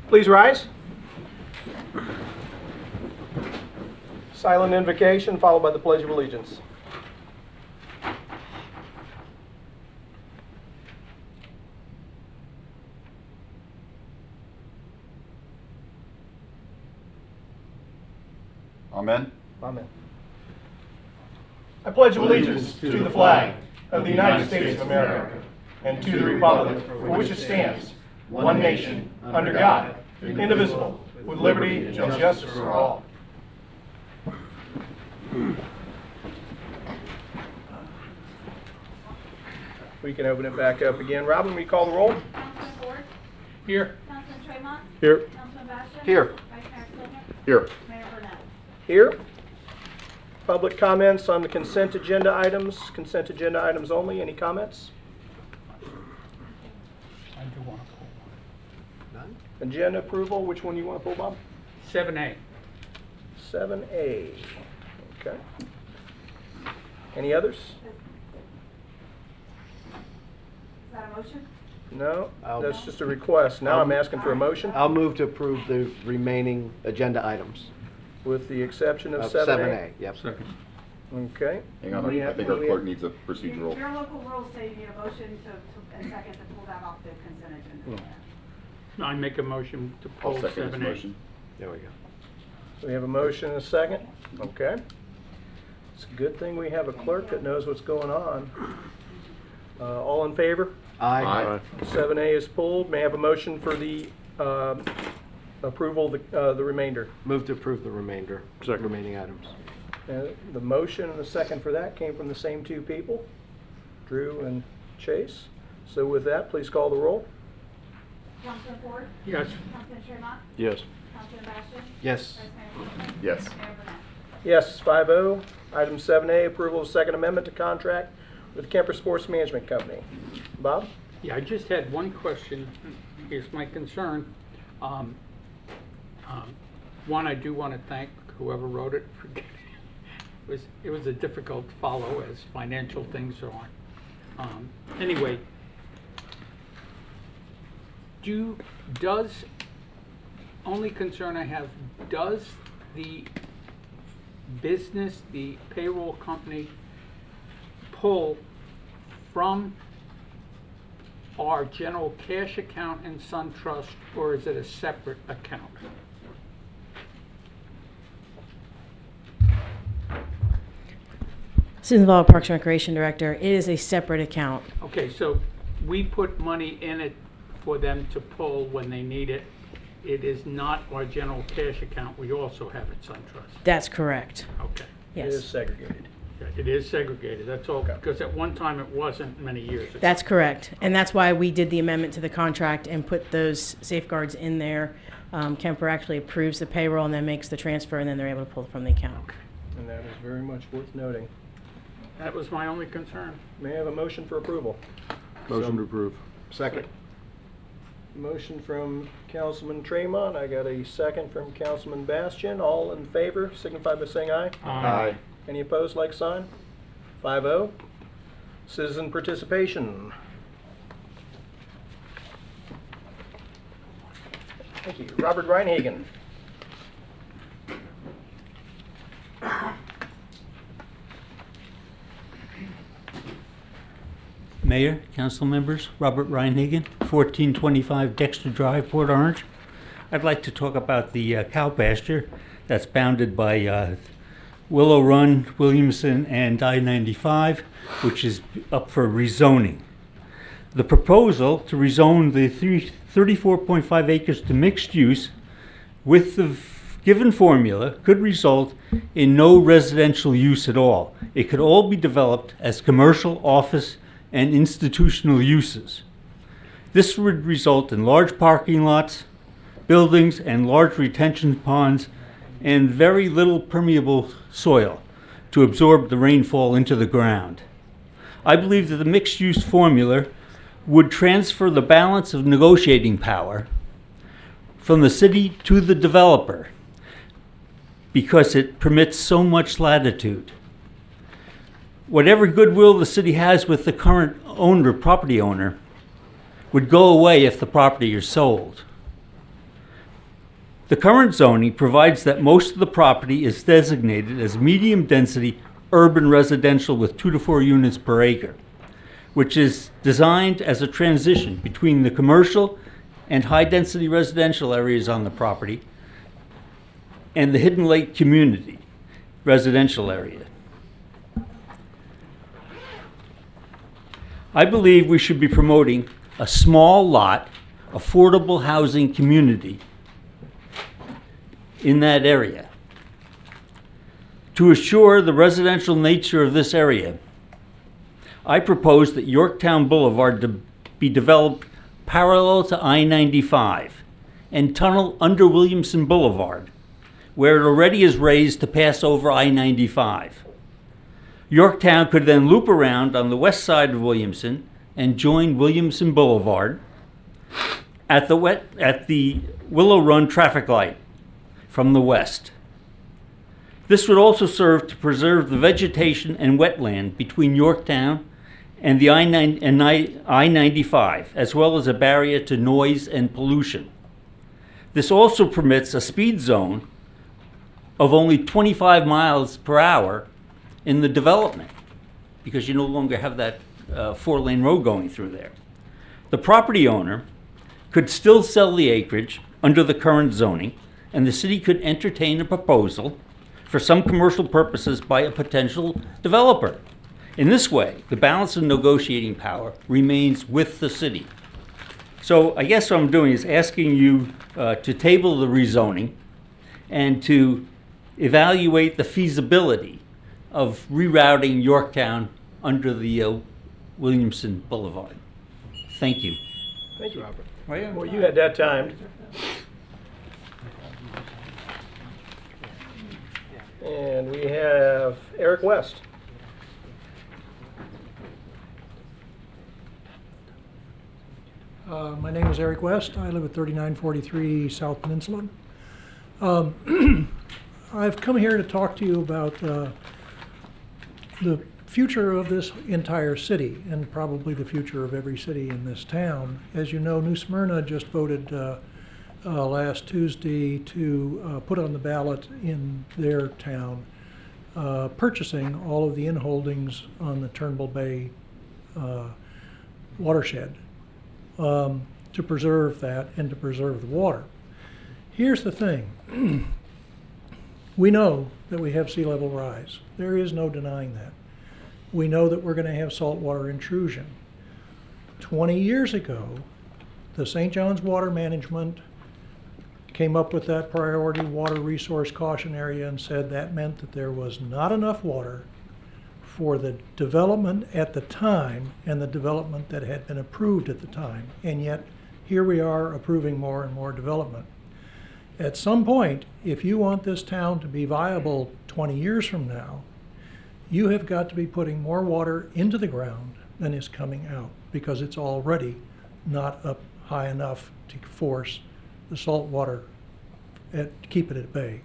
Please rise. Silent invocation followed by the Pledge of Allegiance. Amen. Amen. I pledge allegiance to the flag of the United States of America and to the republic for which it stands, one nation, under God, indivisible, with liberty and justice for all. We can open it back up again. Robin, will you call the roll? Councilman Ford? Here. Councilman Tremont? Here. Councilman Bastian? Here. Vice Mayor Slinger? Here. Mayor Burnett? Here. Public comments on the consent agenda items. Consent agenda items only. Any comments? I do want to pull None. Agenda approval. Which one do you want to pull, Bob? 7A. 7A. Okay. Any others? Is that a motion? No, that's just a request. Now I'm asking for a motion I'll move to approve the remaining agenda items. with the exception of Of 7A. 7A, yep. Second. Okay. Hang on, We I have- think our we clerk have- needs a procedural. Your local rules say you need a motion and second to pull that off the consent agenda. I make a motion to I'll pull second this 7A. motion. There we go. We have a motion and a second. Okay. It's a good thing we have a clerk that knows what's going on. All in favor? Aye. 7A is pulled. May I have a motion for the approval of the remainder? Move to approve the remainder, remaining items. The motion and the second for that came from the same two people, Drew and Chase. So with that, please call the roll. Councilman Ford? Yes. Councilman Tremont? Yes. Councilman Bastian? Yes. Vice Mayor Slinger? Yes. Mayor Burnett? Yes, 5-0. Item 7A, approval of Second Amendment to contract with Kemper Sports Management Company. Bob? Yeah, I just had one question. Here's my concern. One, I do want to thank whoever wrote it for getting it was a difficult follow as financial things are on. Anyway, only concern I have, does the business, the payroll company, pull from our general cash account in SunTrust, or is it a separate account? Susan Ball, Parks and Recreation Director. It is a separate account. Okay, so we put money in it for them to pull when they need it. It is not our general cash account. We also have it SunTrust. That's correct. Okay. It is Yes. segregated. Yeah, it is segregated, that's all, Okay. because at one time it wasn't many years ago. That's correct. And that's why we did the amendment to the contract and put those safeguards in there. Kemper actually approves the payroll and then makes the transfer, and then they're able to pull it from the account. And that is very much worth noting. That was my only concern. May I have a motion for approval? Motion to approve. Second. Motion from Councilman Tremont. I got a second from Councilman Bastian. All in favor, signify by saying aye. Aye. Any opposed, like sign? 5-0. Citizen participation. Thank you. Robert Reinhagen. Mayor, council members, Robert Reinhagen, 1425 Dexter Drive, Port Orange. I'd like to talk about the cow pasture that's bounded by Willow Run, Williamson, and I-95, which is up for rezoning. The proposal to rezone the 34.5 acres to mixed use with the given formula could result in no residential use at all. It could all be developed as commercial, office, and institutional uses. This would result in large parking lots, buildings, and large retention ponds, and very little permeable soil to absorb the rainfall into the ground. I believe that the mixed-use formula would transfer the balance of negotiating power from the city to the developer because it permits so much latitude. Whatever goodwill the city has with the current property owner would go away if the property is sold. The current zoning provides that most of the property is designated as medium-density urban residential with 2 to 4 units per acre, which is designed as a transition between the commercial and high-density residential areas on the property and the Hidden Lake community residential area. I believe we should be promoting a small lot, affordable housing community in that area. To assure the residential nature of this area, I propose that Yorktown Boulevard be developed parallel to I-95 and tunnel under Williamson Boulevard, where it already is raised to pass over I-95. Yorktown could then loop around on the west side of Williamson and join Williamson Boulevard at the Willow Run traffic light from the west. This would also serve to preserve the vegetation and wetland between Yorktown and the I-95, as well as a barrier to noise and pollution. This also permits a speed zone of only 25 miles per hour in the development, because you no longer have that 4-lane road going through there. The property owner could still sell the acreage under the current zoning, and the city could entertain a proposal for some commercial purposes by a potential developer. In this way, the balance of negotiating power remains with the city. So I guess what I'm doing is asking you to table the rezoning and to evaluate the feasibility of rerouting Yorktown under the Williamson Boulevard. Thank you. Thank you, Robert. Right. Well, you had that timed. And we have Eric West. My name is Eric West. I live at 3943 South Peninsula. I've come here to talk to you about the future of this entire city, and probably the future of every city in this town. As you know, New Smyrna just voted last Tuesday to put on the ballot in their town purchasing all of the in-holdings on the Turnbull Bay watershed to preserve that and to preserve the water. Here's the thing. We know that we have sea level rise. There is no denying that. We know that we're going to have saltwater intrusion. 20 years ago, the St. John's Water Management came up with that priority water resource caution area and said that meant that there was not enough water for the development at the time and the development that had been approved at the time. And yet, here we are approving more and more development. At some point, if you want this town to be viable 20 years from now, you have got to be putting more water into the ground than is coming out, because it's already not up high enough to force the salt water, keep it at bay.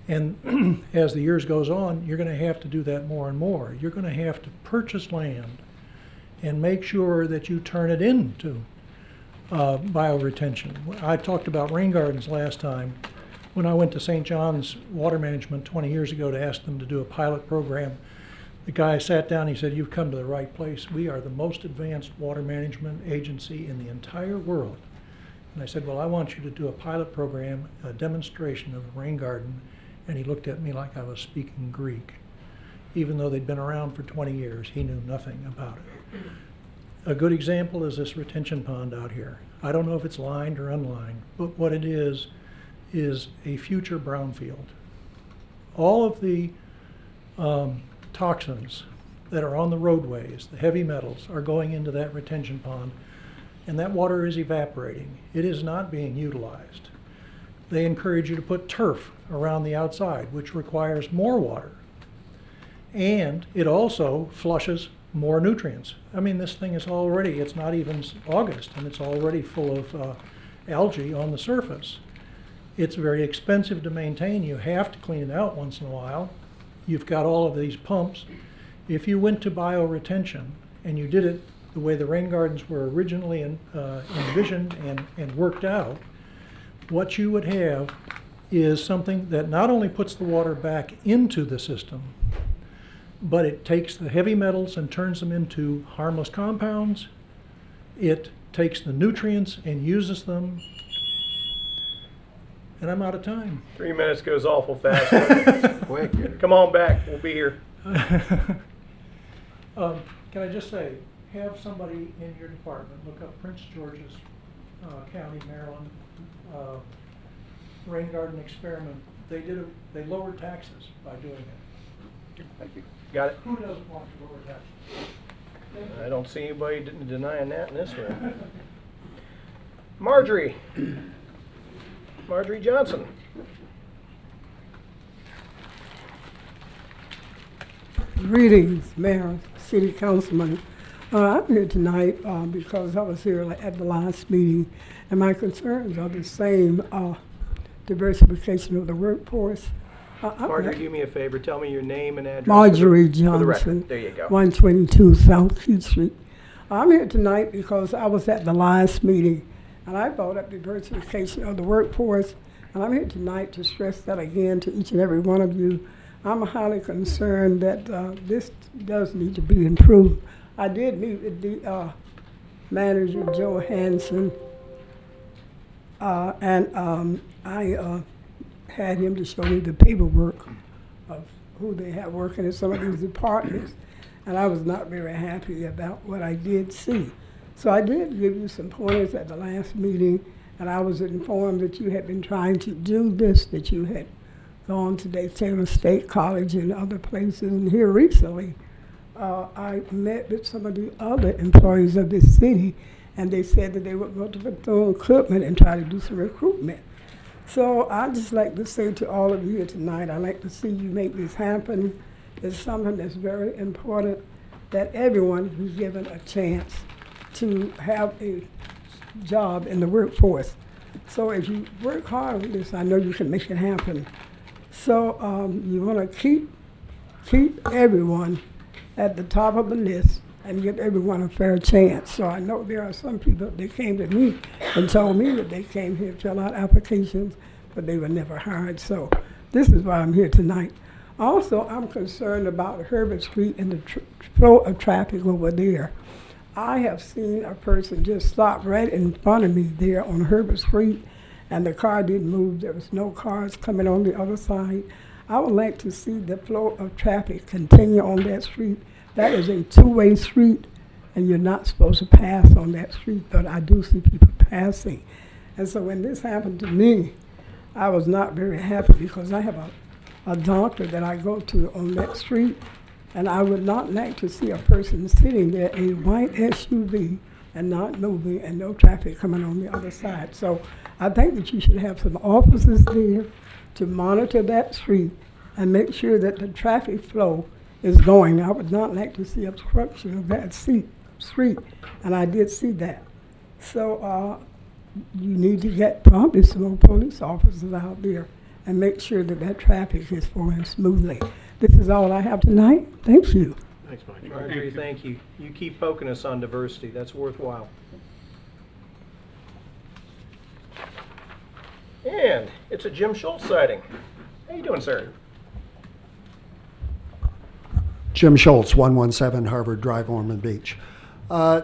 And as the years goes on, you're going to have to do that more and more. You're going to have to purchase land and make sure that you turn it into bioretention. I talked about rain gardens last time. When I went to St. John's Water Management 20 years ago to ask them to do a pilot program, the guy sat down and he said, "You've come to the right place. We are the most advanced water management agency in the entire world." And I said, "Well, I want you to do a pilot program, a demonstration of a rain garden." And he looked at me like I was speaking Greek. Even though they'd been around for 20 years, he knew nothing about it. A good example is this retention pond out here. I don't know if it's lined or unlined, but what it is a future brownfield. All of the toxins that are on the roadways, the heavy metals, are going into that retention pond, and that water is evaporating. It is not being utilized. They encourage you to put turf around the outside, which requires more water. And it also flushes more nutrients. I mean, this thing is already, it's not even August, and it's already full of algae on the surface. It's very expensive to maintain. You have to clean it out once in a while. You've got all of these pumps. If you went to bioretention and you did it the way the rain gardens were originally envisioned and worked out, what you would have is something that not only puts the water back into the system, but it takes the heavy metals and turns them into harmless compounds. It takes the nutrients and uses them. And I'm out of time. 3 minutes goes awful fast. Quick. Come on back, we'll be here. Can I just say, have somebody in your department look up Prince George's County, Maryland, rain garden experiment. They lowered taxes by doing it. Thank you. Got it? Who doesn't want to lower taxes? I don't see anybody denying that in this room. Marjorie. Marjorie Johnson. Greetings, Mayor, City Councilman. I'm here tonight because I was here at the last meeting, and my concerns are the same, diversification of the workforce. Marjorie, do me a favor. Tell me your name and address. Marjorie for the record. Johnson. There you go. 122 South Keith Street. I'm here tonight because I was at the last meeting, and I brought up diversification of the workforce, and I'm here tonight to stress that again to each and every one of you. I'm highly concerned that this does need to be improved. I did meet with the manager, Joe Hansen, and I had him to show me the paperwork of who they have working in some of these departments, and I was not very happy about what I did see. So I did give you some pointers at the last meeting, and I was informed that you had been trying to do this, that you had gone to Daytona State College and other places, and here recently I met with some of the other employees of this city, and they said that they would go to Bethune-Cookman and try to do some recruitment. So I'd just like to say to all of you here tonight, I'd like to see you make this happen. It's something that's very important, that everyone be given a chance to have a job in the workforce. So if you work hard on this, I know you can make it happen. So you want to keep everyone at the top of the list and give everyone a fair chance. So I know there are some people that came to me and told me that they came here to fill out applications, but they were never hired. So this is why I'm here tonight. Also, I'm concerned about Herbert Street and the flow of traffic over there. I have seen a person just stop right in front of me there on Herbert Street, and the car didn't move. There was no cars coming on the other side. I would like to see the flow of traffic continue on that street. That is a two-way street, and you're not supposed to pass on that street, but I do see people passing. And so when this happened to me, I was not very happy because I have a doctor that I go to on that street, and I would not like to see a person sitting there, a white SUV, and not moving, and no traffic coming on the other side. So I think that you should have some officers there to monitor that street and make sure that the traffic flow is going. I would not like to see obstruction of that street, and I did see that. So you need to get probably some more police officers out there and make sure that that traffic is flowing smoothly. This is all I have tonight. Thank you. Thanks, Marjorie, thank you. You keep poking us on diversity. That's worthwhile. And it's a Jim Schultz sighting. How you doing, sir? Jim Schultz, 117 Harvard Drive, Ormond Beach.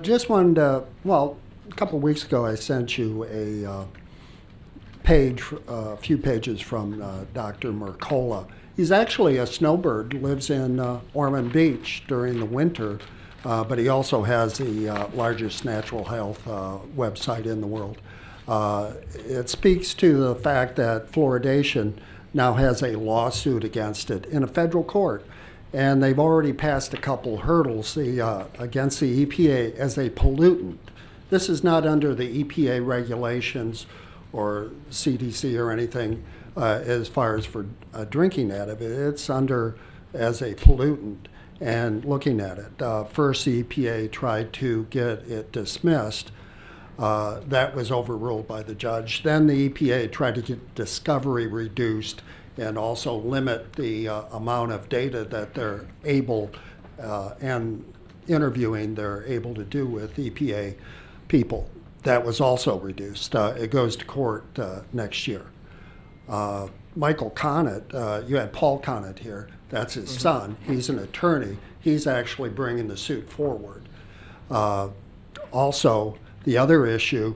Just wanted to, well, a couple of weeks ago I sent you a few pages from Dr. Mercola. He's actually a snowbird, lives in Ormond Beach during the winter, but he also has the largest natural health website in the world. It speaks to the fact that fluoridation now has a lawsuit against it in a federal court, and they've already passed a couple hurdles against the EPA as a pollutant. This is not under the EPA regulations or CDC or anything as far as for drinking out of it. It's under as a pollutant and looking at it. First, the EPA tried to get it dismissed. That was overruled by the judge. Then the EPA tried to get discovery reduced and also limit the amount of data that they're able and interviewing they're able to do with EPA people. that was also reduced. It goes to court next year. Michael Conant, you had Paul Conant here. That's his son. He's an attorney. He's actually bringing the suit forward. Also, the other issue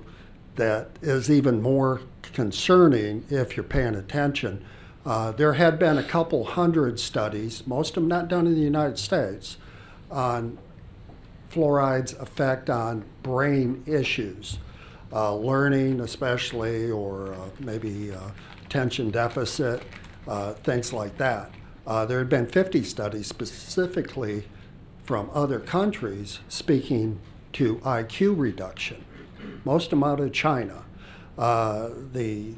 that is even more concerning, if you're paying attention, there had been a couple hundred studies, most of them not done in the United States, on fluoride's effect on brain issues, learning especially, or maybe attention deficit, things like that. There had been 50 studies specifically from other countries speaking to IQ reduction, most of them out of China. The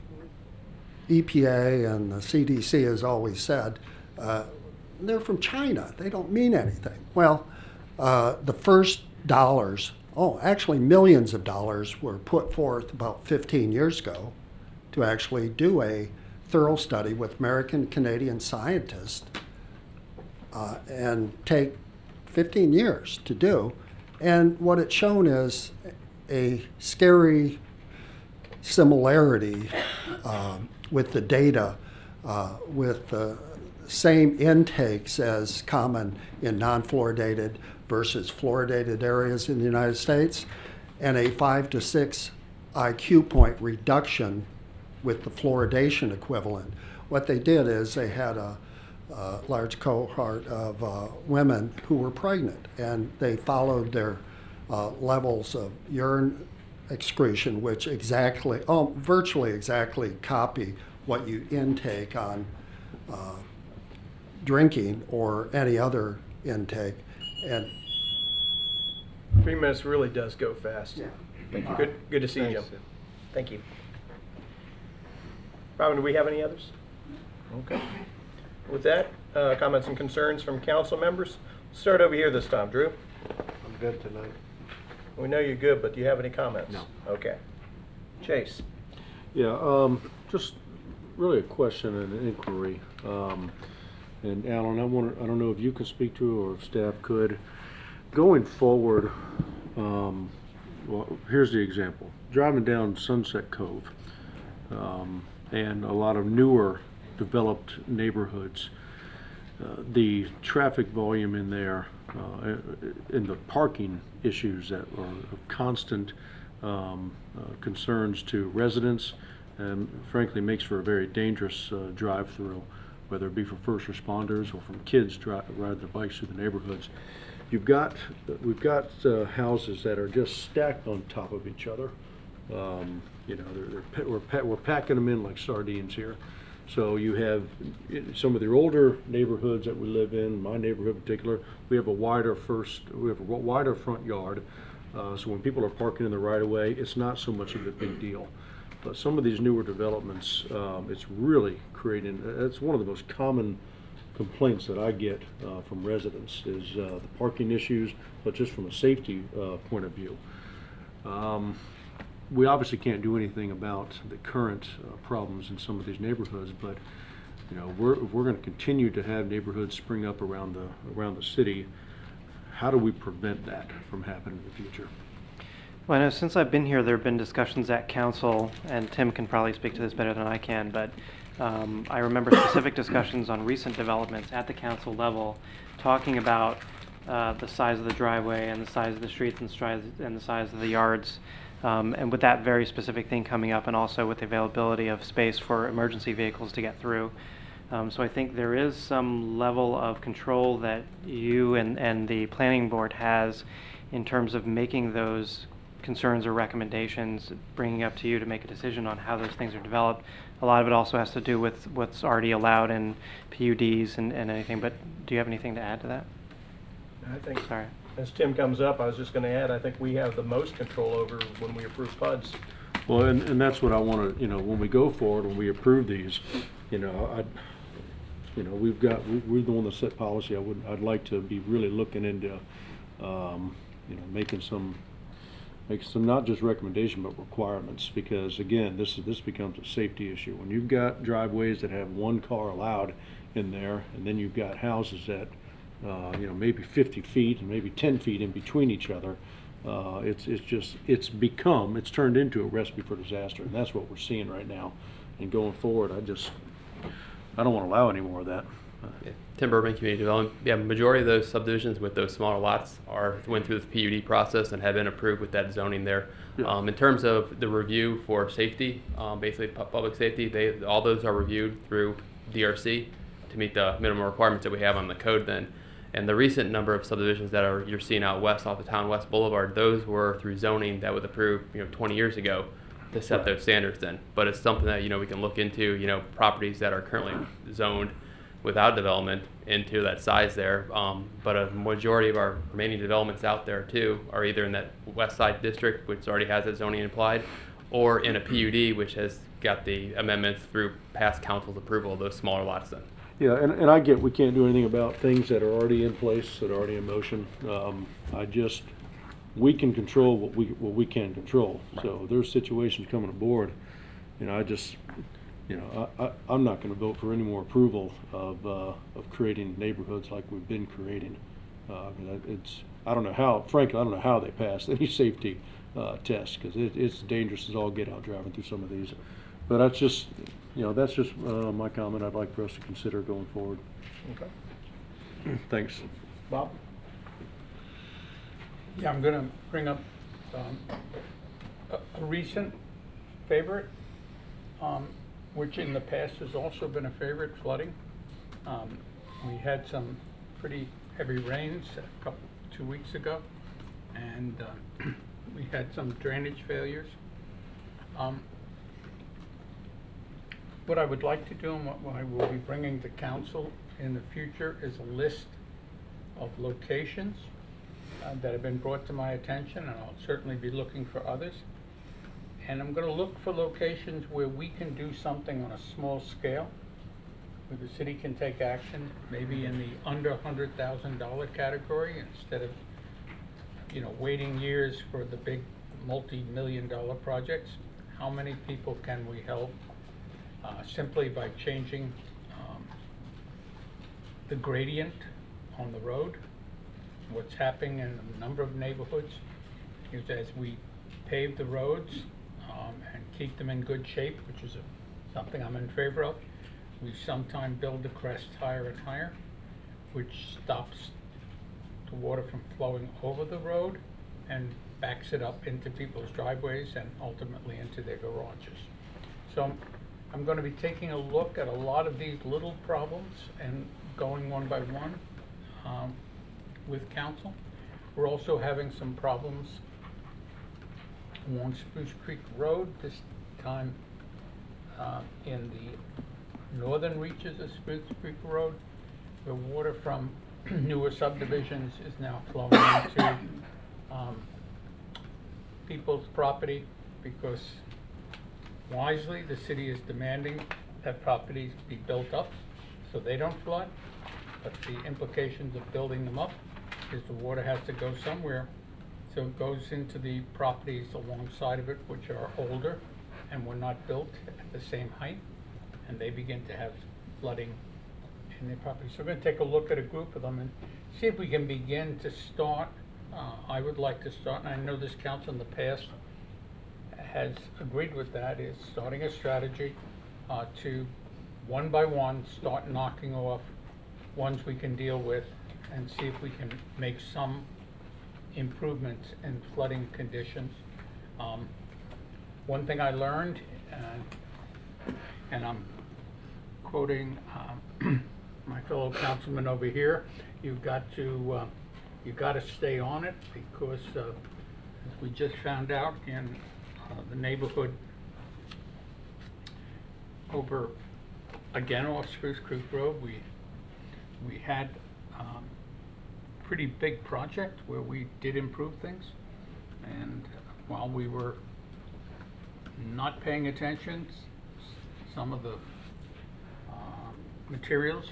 EPA and the CDC has always said, they're from China, they don't mean anything. Well, the first dollars, actually millions of dollars were put forth about 15 years ago to actually do a thorough study with American, Canadian scientists and take 15 years to do. And what it's shown is a scary similarity with the data, with the same intakes as common in non-fluoridated versus fluoridated areas in the United States, and a 5 to 6 IQ point reduction with the fluoridation equivalent. What they did is they had a large cohort of women who were pregnant, and they followed their levels of urine excretion, which virtually exactly copy what you intake on drinking or any other intake. And 3 minutes really does go fast. Yeah. Thank you. Good to see you, Jim. Thank you. Robin, do we have any others? Okay. With that, comments and concerns from council members. Let's start over here this time. Drew? I'm good tonight. We know you're good, but do you have any comments? No. Okay. Chase? Yeah, just really a question and an inquiry. And Alan, I don't know if you can speak to it or if staff could. Going forward, well, here's the example. Driving down Sunset Cove, and a lot of newer developed neighborhoods, the traffic volume in there, and the parking issues that are of constant concerns to residents, and frankly makes for a very dangerous drive-through, whether it be for first responders or from kids riding their bikes through the neighborhoods. We've got houses that are just stacked on top of each other. You know, we're packing them in like sardines here. So you have some of the older neighborhoods that we live in, my neighborhood in particular, we have a wider front yard. So when people are parking in the right of way, it's not so much of a big deal. But some of these newer developments, it's really creating, it's one of the most common complaints that I get from residents is the parking issues, but just from a safety point of view. We obviously can't do anything about the current problems in some of these neighborhoods, but you know, if we're going to continue to have neighborhoods spring up around the city, how do we prevent that from happening in the future? Well, I know since I've been here, there have been discussions at council, and Tim can probably speak to this better than I can, but I remember specific discussions on recent developments at the council level talking about the size of the driveway and the size of the streets and the size of the yards. And with that very specific thing coming up, and also with the availability of space for emergency vehicles to get through. So I think there is some level of control that you and the planning board has in terms of making those concerns or recommendations, bringing up to you to make a decision on how those things are developed. A lot of it also has to do with what's already allowed in PUDs and anything, but do you have anything to add to that? I think, sorry. As Tim comes up, I was just going to add, I think we have the most control over when we approve PUDs. Well, and that's what I want to, you know, when we go forward, when we approve these, you know, we're the one that set policy. I'd like to be really looking into, you know, making some not just recommendation but requirements, because again, this becomes a safety issue. When you've got driveways that have one car allowed in there, and then you've got houses that you know, maybe 50 feet and maybe 10 feet in between each other, It's turned into a recipe for disaster, and that's what we're seeing right now. And going forward, I don't want to allow any more of that. Yeah. Tim Urban Community Development. Yeah, majority of those subdivisions with those smaller lots went through the PUD process and have been approved with that zoning there. Yeah. In terms of the review for safety, basically public safety, all those are reviewed through DRC to meet the minimum requirements that we have on the code then. And the recent number of subdivisions that you're seeing out west off the Town West Boulevard, those were through zoning that was approved 20 years ago to set Right. those standards then. But it's something that we can look into, properties that are currently zoned without development into that size there. But a majority of our remaining developments out there too are either in that west side district, which already has that zoning applied, or in a PUD, which has got the amendments through past council's approval of those smaller lots then. Yeah, and I get we can't do anything about things that are already in place, that are already in motion. We can control what we can control. Right. So there's situations coming aboard, I'm not going to vote for any more approval of creating neighborhoods like we've been creating. I don't know how, frankly, I don't know how they passed any safety tests, because it's dangerous as all get out driving through some of these. But that's just my comment I'd like for us to consider going forward. Okay. Thanks. Bob? Yeah, I'm going to bring up a recent favorite, which in the past has also been a favorite, flooding. We had some pretty heavy rains 2 weeks ago, and we had some drainage failures. What I would like to do, and what I will be bringing to council in the future, is a list of locations that have been brought to my attention, and I'll certainly be looking for others. And I'm going to look for locations where we can do something on a small scale, where the city can take action, maybe in the under $100,000 category, instead of waiting years for the big multi-million-dollar projects. How many people can we help simply by changing the gradient on the road? What's happening in a number of neighborhoods is, as we pave the roads and keep them in good shape, which is something I'm in favor of, we sometimes build the crest higher and higher, which stops the water from flowing over the road and backs it up into people's driveways and ultimately into their garages. So I'm going to be taking a look at a lot of these little problems and going one by one with council. We're also having some problems along Spruce Creek Road, this time in the northern reaches of Spruce Creek Road, where water from newer subdivisions is now flowing into people's property, because wisely the city is demanding that properties be built up so they don't flood, but the implications of building them up is the water has to go somewhere. So it goes into the properties alongside of it, which are older and were not built at the same height, and they begin to have flooding in their property. So we're going to take a look at a group of them and see if we can begin to start. I would like to start, and I know this council in the past has agreed with that, is starting a strategy to one by one start knocking off ones we can deal with and see if we can make some improvements in flooding conditions. One thing I learned, and I'm quoting my fellow councilman over here, you've got to stay on it, because as we just found out in the neighborhood over again off Spruce Creek Road, we had pretty big project where we did improve things, and while we were not paying attention, some of the materials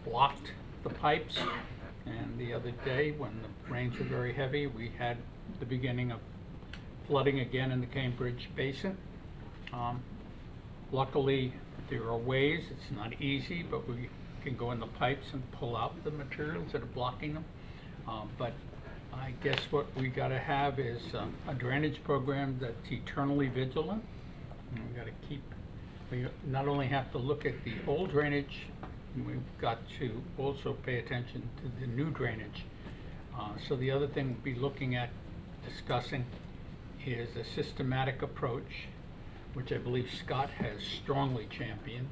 blocked the pipes, and the other day when the rains were very heavy, we had the beginning of flooding again in the Cambridge Basin. Luckily there are ways, it's not easy, but we can go in the pipes and pull out the materials that are blocking them. But I guess what we gotta have is a drainage program that's eternally vigilant. And we gotta we not only have to look at the old drainage, we've got to also pay attention to the new drainage. So the other thing we'll be looking at, discussing, is a systematic approach, which I believe Scott has strongly championed,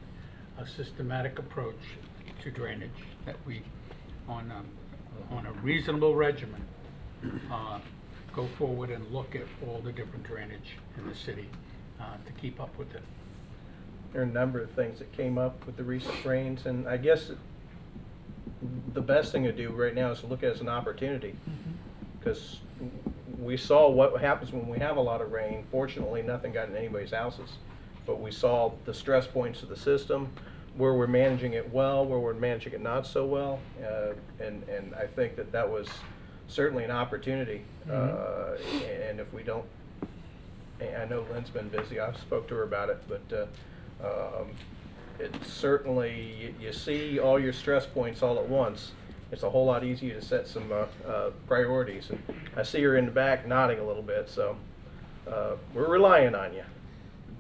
a systematic approach to drainage that we, on a reasonable regimen, go forward and look at all the different drainage in the city to keep up with it. There are a number of things that came up with the recent rains, and I guess the best thing to do right now is to look at it as an opportunity, because we saw what happens when we have a lot of rain. Fortunately, nothing got in anybody's houses, but we saw the stress points of the system, where we're managing it well, where we're managing it not so well, and I think that was certainly an opportunity. And if we don't, I know Lynn's been busy, I spoke to her about it, but it's certainly, you see all your stress points all at once, it's a whole lot easier to set some priorities. And I see her in the back nodding a little bit, so we're relying on you.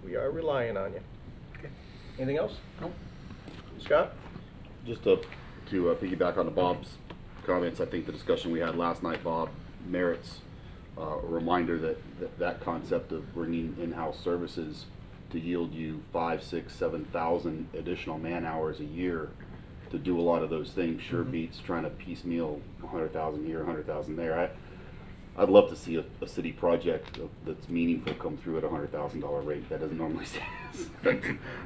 We are relying on you. Okay. Anything else? Nope. Scott? Just to piggyback on Bob's comments, I think the discussion we had last night, Bob, merits a reminder that concept of bringing in-house services to yield you 5,000, 6,000, 7,000 additional man hours a year to do a lot of those things sure beats trying to piecemeal 100,000 here, 100,000 there. I'd love to see a city project that's meaningful come through at a $100,000 rate. That doesn't normally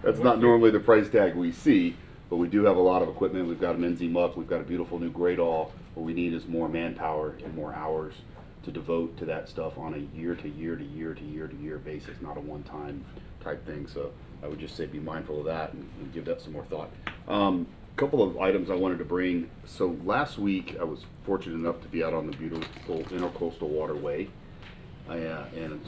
that's not normally the price tag we see, but we do have a lot of equipment. We've got an NZ Muck, we've got a beautiful new Great All. What we need is more manpower and more hours to devote to that stuff on a year to year to year to year to year basis, not a one-time type thing. So I would just say be mindful of that and give that some more thought. Couple of items I wanted to bring. So last week I was fortunate enough to be out on the beautiful Intercoastal Waterway and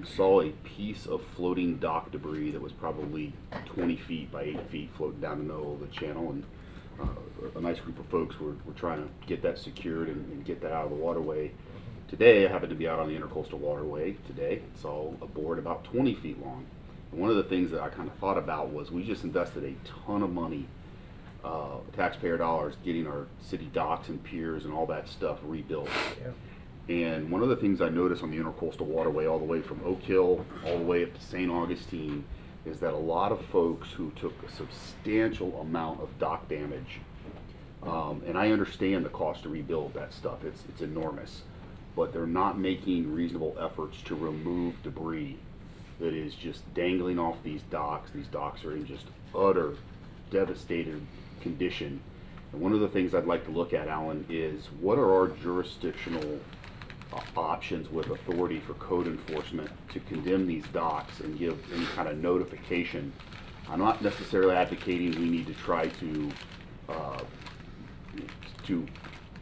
saw a piece of floating dock debris that was probably 20 feet by 8 feet floating down the middle of the channel, and a nice group of folks were trying to get that secured and get that out of the waterway. Today I happened to be out on the Intercoastal Waterway today, saw a board about 20 feet long. And one of the things that I kind of thought about was we just invested a ton of money, taxpayer dollars, getting our city docks and piers and all that stuff rebuilt. Yeah. And one of the things I noticed on the Intercoastal Waterway all the way from Oak Hill all the way up to St. Augustine is that a lot of folks who took a substantial amount of dock damage, and I understand the cost to rebuild that stuff, it's enormous, but they're not making reasonable efforts to remove debris that is just dangling off these docks. These docks are in just utter devastated condition. And one of the things I'd like to look at, Alan, is what are our jurisdictional options with authority for code enforcement to condemn these docks and give any kind of notification. I'm not necessarily advocating we need to try to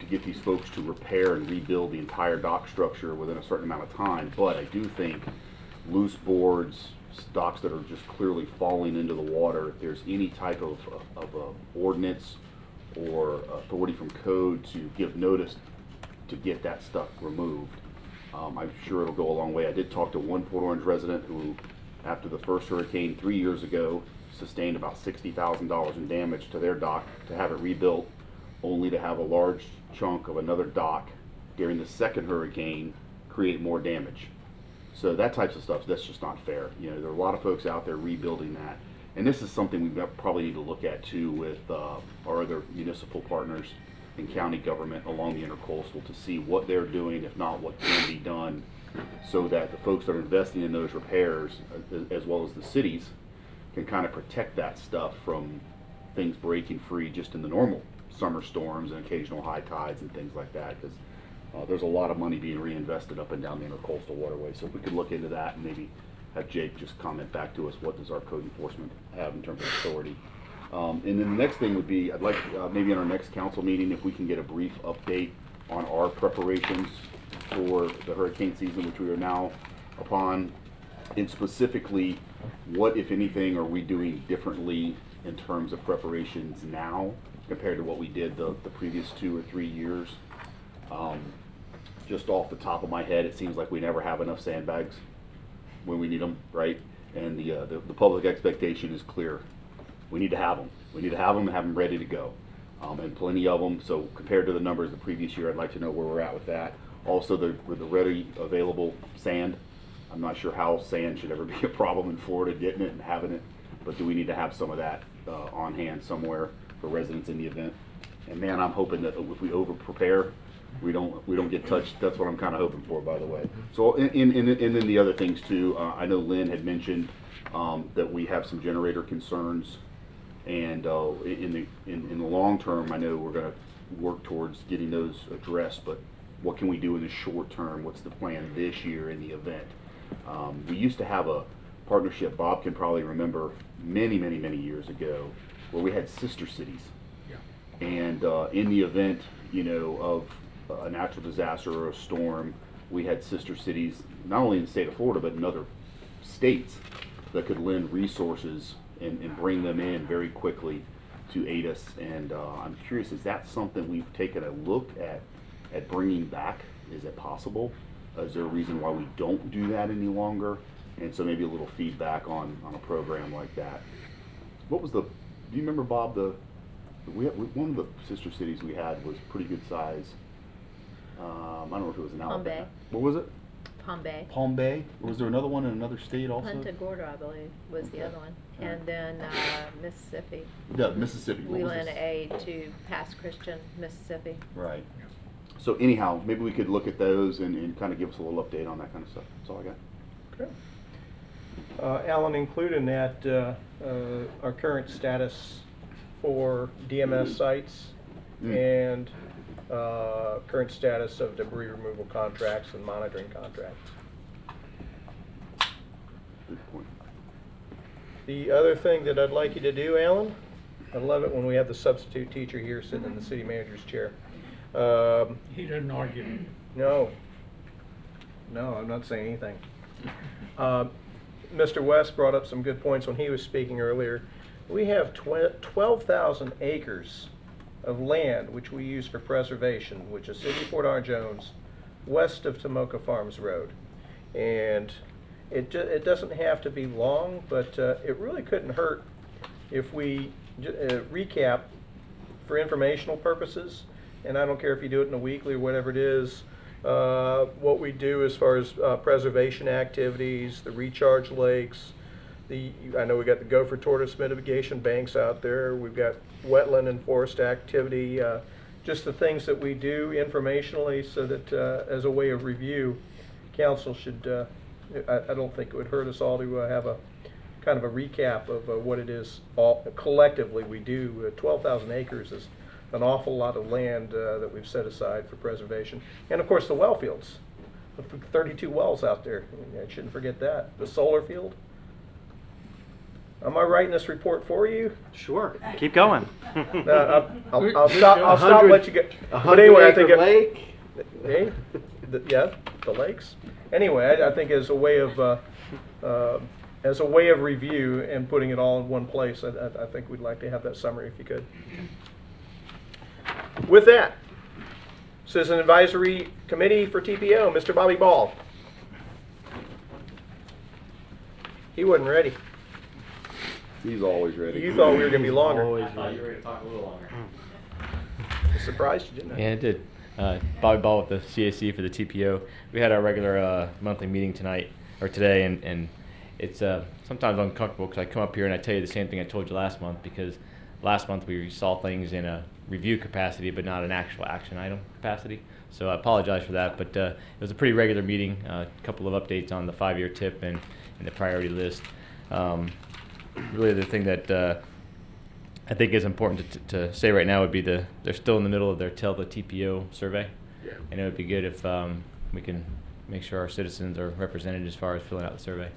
get these folks to repair and rebuild the entire dock structure within a certain amount of time, but I do think loose boards, docks that are just clearly falling into the water, if there's any type of ordinance or authority from code to give notice to get that stuff removed, I'm sure it'll go a long way. I did talk to one Port Orange resident who, after the first hurricane 3 years ago, sustained about $60,000 in damage to their dock to have it rebuilt, only to have a large chunk of another dock during the second hurricane create more damage. So that types of stuff, that's just not fair. You know, there are a lot of folks out there rebuilding that. And this is something we probably need to look at too with our other municipal partners in county government along the Intercoastal to see what they're doing, if not what can be done, so that the folks that are investing in those repairs, as well as the cities, can kind of protect that stuff from things breaking free just in the normal summer storms and occasional high tides and things like that. Because there's a lot of money being reinvested up and down the Intercoastal Waterway. So if we could look into that and maybe have Jake just comment back to us, what does our code enforcement have in terms of authority? And then the next thing would be, I'd like maybe in our next council meeting, if we can get a brief update on our preparations for the hurricane season, which we are now upon, and specifically, what, if anything, are we doing differently in terms of preparations now compared to what we did the previous 2 or 3 years? just off the top of my head, it seems like we never have enough sandbags when we need them, right? And the public expectation is clear. We need to have them. We need to have them and have them ready to go. And plenty of them. So compared to the numbers the previous year, I'd like to know where we're at with that. Also, the ready available sand. I'm not sure how sand should ever be a problem in Florida, getting it and having it, but do we need to have some of that on hand somewhere for residents in the event? And man, I'm hoping that if we over prepare, we don't get touched. That's what I'm kind of hoping for, by the way. So and then the other things too. I know Lynn had mentioned that we have some generator concerns, and in the long term, I know we're going to work towards getting those addressed. But what can we do in the short term? What's the plan this year in the event? We used to have a partnership, Bob can probably remember, many years ago, where we had sister cities. Yeah. And in the event, you know, of a natural disaster or a storm, we had sister cities, not only in the state of Florida, but in other states that could lend resources and bring them in very quickly to aid us. And I'm curious, is that something we've taken a look at bringing back? Is it possible? Is there a reason why we don't do that any longer? And so maybe a little feedback on a program like that. What was do you remember, Bob, one of the sister cities we had was pretty good size. I don't know if it was in Alabama. Palm Bay. What was it? Palm Bay. Palm Bay? Or was there another one in another state also? Punta Gorda, I believe, was the other one. And then Mississippi. Yeah, Mississippi. We lent aid to Pass Christian, Mississippi. Right. So anyhow, maybe we could look at those and kind of give us a little update on that kind of stuff. That's all I got. Okay. Alan, include in that our current status for DMS sites and current status of debris removal contracts and monitoring contracts. Good point. The other thing that I'd like you to do, Alan, I love it when we have the substitute teacher here sitting in the city manager's chair. He didn't argue. No, I'm not saying anything. Mr. West brought up some good points when he was speaking earlier. We have 12,000 acres of land which we use for preservation, which is City of Fort Orange owns, west of Tomoka Farms Road. And it doesn't have to be long, but it really couldn't hurt if we recap for informational purposes, and I don't care if you do it in a weekly or whatever it is, what we do as far as preservation activities, the recharge lakes, I know we got the gopher tortoise mitigation banks out there, we've got wetland and forest activity, just the things that we do informationally, so that as a way of review, council should, I don't think it would hurt us all to have a kind of a recap of what it is all collectively we do. 12,000 acres is an awful lot of land that we've set aside for preservation. And of course the well fields, 32 wells out there, I shouldn't forget that. The solar field. Am I writing this report for you? Sure. Keep going. I'll stop and let you go. But anyway, I think lake. Yeah, the lakes. Anyway, I think as a way of review and putting it all in one place, I think we'd like to have that summary if you could. With that, Citizen Advisory Committee for TPO, Mr. Bobby Ball. He wasn't ready. He's always ready. You thought we were going to be longer. I thought you were going to talk a little longer. I surprised you, didn't I? Yeah, it did. Bobby Ball with the CAC for the TPO. We had our regular monthly meeting today, and it's sometimes uncomfortable because I come up here and I tell you the same thing I told you last month, because last month we saw things in a review capacity but not an actual action item capacity. So I apologize for that, but it was a pretty regular meeting. A couple of updates on the 5-year tip and the priority list. Really the thing that I think is important to say right now would be they're still in the middle of their Tell the TPO survey. Yeah. And it would be good if we can make sure our citizens are represented as far as filling out the survey.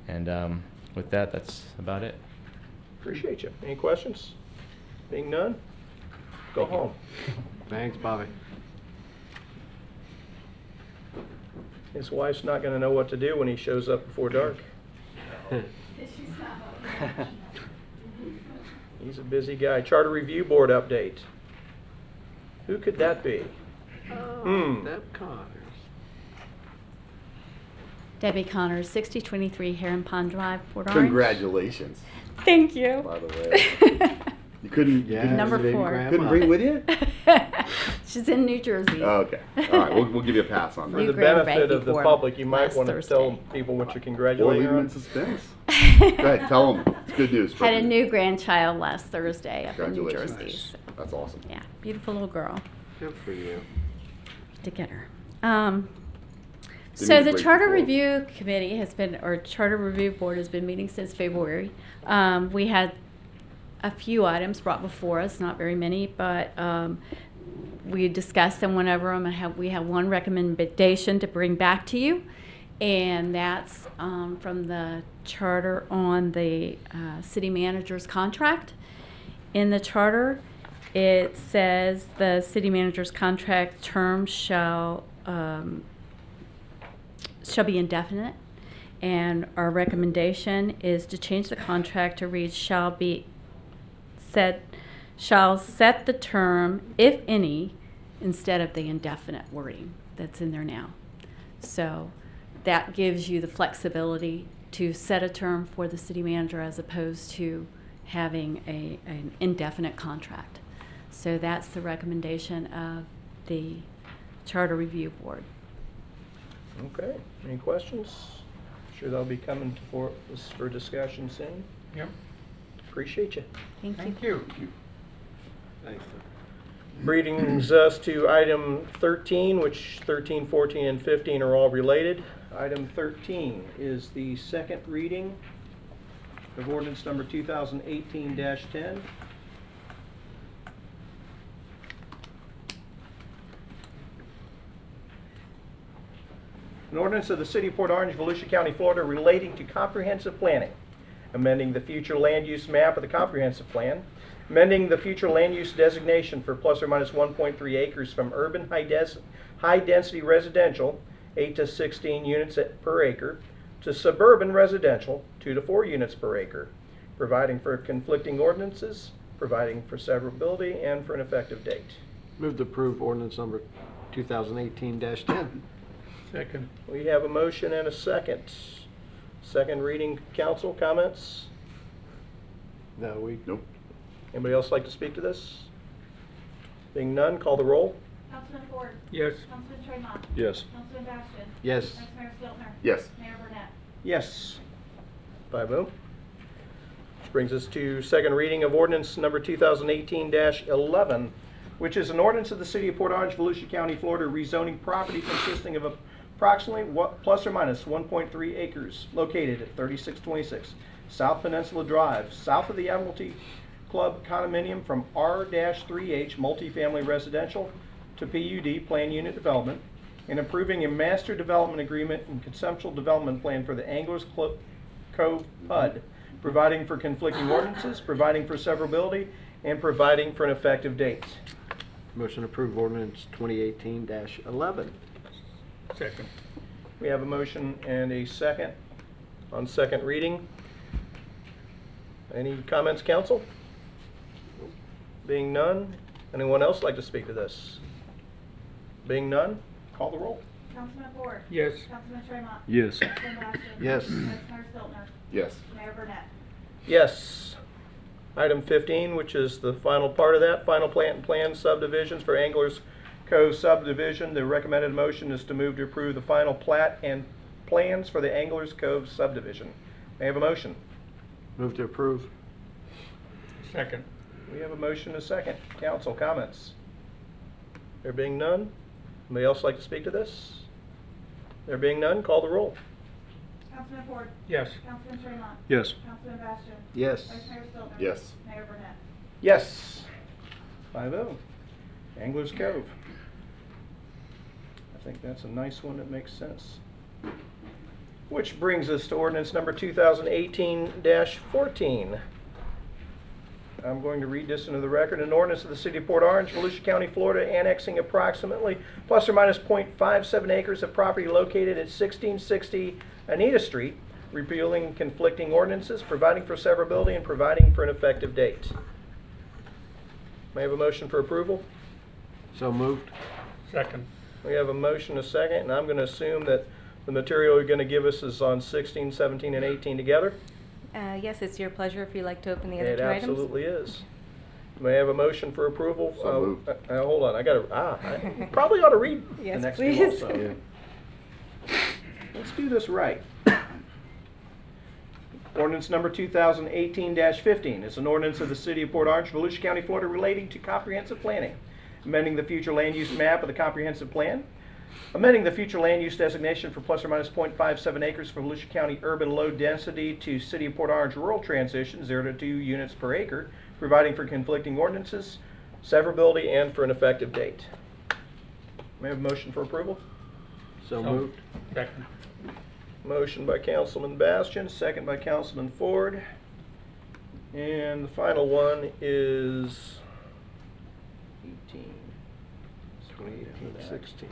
And with that, that's about it. Appreciate you. Any questions? Being none, go home. Thanks, Bobby. His wife's not going to know what to do when he shows up before dark. He's a busy guy. Charter Review Board update. Who could that be? DEPCON. Debbie Connors, 6023 Heron Pond Drive, Port Orange. Congratulations, Thank you. by the way. You couldn't, Number 4. couldn't bring with you? She's in New Jersey. Oh, okay. All right, we'll give you a pass on For that. the New benefit grandbaby of the born public, you might last want to tell Thursday. people what you're Or congratulating leave them in on. suspense. Go ahead, tell them. It's good news. Had a new grandchild last Thursday up in New Congratulations. Jersey. So, That's awesome. yeah, beautiful little girl. Good for you. To get her. They So need to the break Charter the rule. Review Committee has been, or Charter Review Board has been meeting since February. We had a few items brought before us, not very many, but we discussed and went over them, and we have one recommendation to bring back to you, and that's from the charter on the city manager's contract. In the charter, it says the city manager's contract term shall be indefinite, and our recommendation is to change the contract to read shall set the term, if any, instead of the indefinite wording that's in there now. So that gives you the flexibility to set a term for the city manager as opposed to having an indefinite contract. So that's the recommendation of the Charter Review Board. Okay, any questions? Sure they'll be coming for discussion soon. Yep. Appreciate you. Thank you. Thank you. Thanks. Brings us to item 13, which 13, 14, and 15 are all related. Item 13 is the second reading of ordinance number 2018-10. An ordinance of the City of Port Orange, Volusia County, Florida, relating to comprehensive planning, amending the future land use map of the comprehensive plan, amending the future land use designation for plus or minus 1.3 acres from urban high-density residential, 8 to 16 units per acre, to suburban residential, 2 to 4 units per acre, providing for conflicting ordinances, providing for severability, and for an effective date. Move to approve ordinance number 2018-10. Second. We have a motion and a second. Second reading, council comments? No, we. Nope. Anybody else like to speak to this? Being none, call the roll. Councilman Ford. Yes. Councilman Tremont. Yes. Councilman Bastian. Yes. Vice Mayor Stiltner. Yes. Mayor Burnett. Yes. 5-0. Which brings us to second reading of ordinance number 2018-11, which is an ordinance of the City of Port Orange, Volusia County, Florida, rezoning property consisting of approximately plus or minus 1.3 acres located at 3626 South Peninsula Drive, south of the Admiralty Club condominium, from R-3H multifamily residential to PUD plan unit development, and approving a master development agreement and conceptual development plan for the Anglers Cove PUD, providing for conflicting ordinances, providing for severability, and providing for an effective date. Motion to approve ordinance 2018-11. Second. We have a motion and a second on second reading. Any comments, council? Being none, anyone else like to speak to this? Being none, call the roll. Councilman Ford. Yes. Councilman Tremont. Yes. Councilman Bastian. Yes. Vice Mayor Stiltner. Yes. Mayor Burnett. Yes. Item 15, which is the final part of that, final plan subdivisions for Anglers Cove subdivision. The recommended motion is to move to approve the final plat and plans for the Anglers Cove subdivision. May I have a motion? Move to approve. Second. We have a motion and a second. Council comments? There being none, anybody else like to speak to this? There being none, call the roll. Councilman Ford. Yes. Councilman Tremont. Yes. Councilman Bastian. Yes. Vice Mayor Stiltner. Yes. Mayor Burnett. Yes. 5-0. Anglers Cove. I think that's a nice one that makes sense. Which brings us to ordinance number 2018-14. I'm going to read this into the record. An ordinance of the City of Port Orange, Volusia County, Florida, annexing approximately plus or minus 0.57 acres of property located at 1660 Anita Street, repealing conflicting ordinances, providing for severability, and providing for an effective date. May I have a motion for approval? So moved. Second. We have a motion, a second, and I'm going to assume that The material you're going to give us is on 16, 17, and 18 together? Yes, it's your pleasure if you'd like to open the other It two items. absolutely is. May I have a motion for approval? So moved. Hold on, I probably ought to read the Yes, next please. two also. Let's do this right. Ordinance number 2018-15 is an ordinance of the City of Port Orange, Volusia County, Florida, relating to comprehensive planning, amending the future land use map of the comprehensive plan, amending the future land use designation for plus or minus 0.57 acres for Volusia County urban low density to City of Port Orange rural transition, 0 to 2 units per acre, providing for conflicting ordinances, severability, and for an effective date. May I have a motion for approval? So moved. Second. Motion by Councilman Bastian, second by Councilman Ford. And the final one is 18, 20, 16.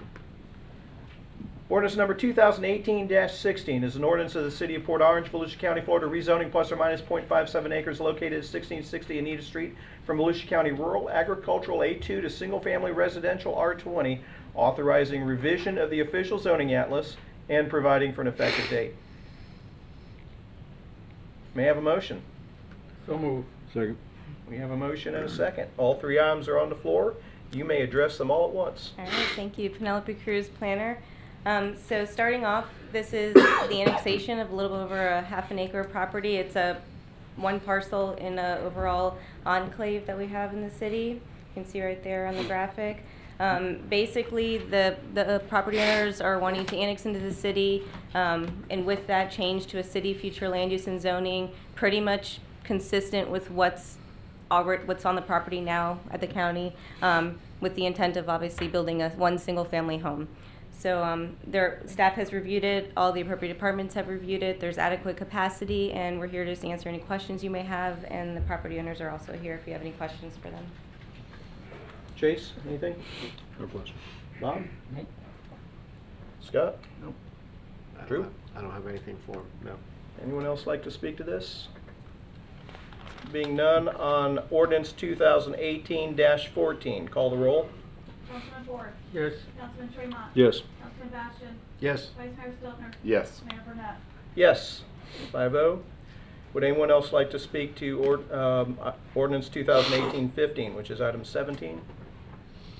Ordinance number 2018-16 is an ordinance of the City of Port Orange, Volusia County, Florida, rezoning plus or minus 0.57 acres located at 1660 Anita Street from Volusia County Rural Agricultural A2 to Single Family Residential R20, authorizing revision of the official zoning atlas and providing for an effective date. May I have a motion? So moved. Second. We have a motion and a second. All three items are on the floor. You may address them all at once. All right, thank you. Penelope Cruz, planner. So starting off, this is the annexation of a little over a half an acre property. It's a one parcel in an overall enclave that we have in the city. You can see right there on the graphic. Basically, the property owners are wanting to annex into the city, and with that change to a city future land use and zoning, pretty much consistent with what's on the property now at the county, with the intent of obviously building one single family home. So their staff has reviewed it, all the appropriate departments have reviewed it, there's adequate capacity, and we're here to just answer any questions you may have, and the property owners are also here if you have any questions for them. Chase, anything? No question. Bob? Nope. Scott? Nope. Drew? I don't have anything for him, no. Anyone else like to speak to this? Being none, on ordinance 2018-14, call the roll. Councilman Ford. Yes. Councilman Tremont. Yes. Councilman Bastian. Yes. Vice Mayor Stiltner. Yes. Mayor Burnett. Yes, 5-0. Would anyone else like to speak to ordinance 2018-15, which is item 17?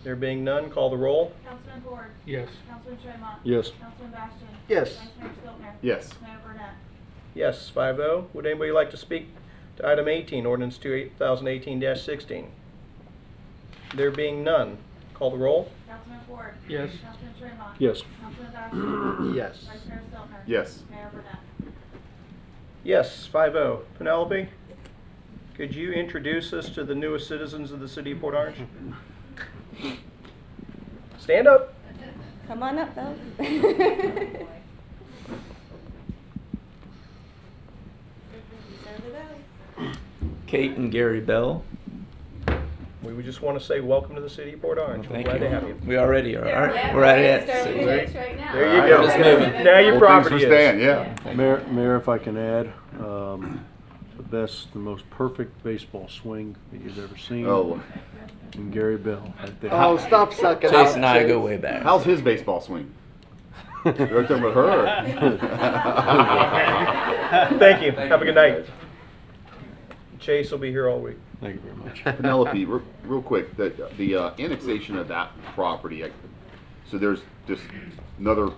There being none, call the roll. Councilman Ford. Yes. Councilman Tremont. Yes. Councilman Bastian. Yes. Vice Mayor Stiltner. Yes. Mayor Burnett. Yes, 5-0. Would anybody like to speak to item 18, ordinance 2018-16? There being none, call the roll. Councilman Ford. Yes. Councilman Tremont. Yes. Councilman Bastian. Yes. Vice Mayor Stiltner. Yes. Mayor Burnett. Yes, 5-0. Penelope, could you introduce us to the newest citizens of the City of Port Orange? Stand up. Come on up, though. Kate and Gary Bell. We would just want to say welcome to the City of Port Orange. Thank We're glad you. to have you. We already are. Yeah, We're at we're it. starting So- next right now. There you All go. right, just moving. Now your Old property things for is. staying, yeah. Mayor, if I can add, the best, the most perfect baseball swing that you've ever seen. Oh. And Gary Bell right there. Oh, stop sucking. Chase and I go way back. How's his baseball swing? You're talking about her. Thank you. Have a good night. Chase will be here all week. Thank you very much. Penelope, real quick, the annexation of that property, so there's just another,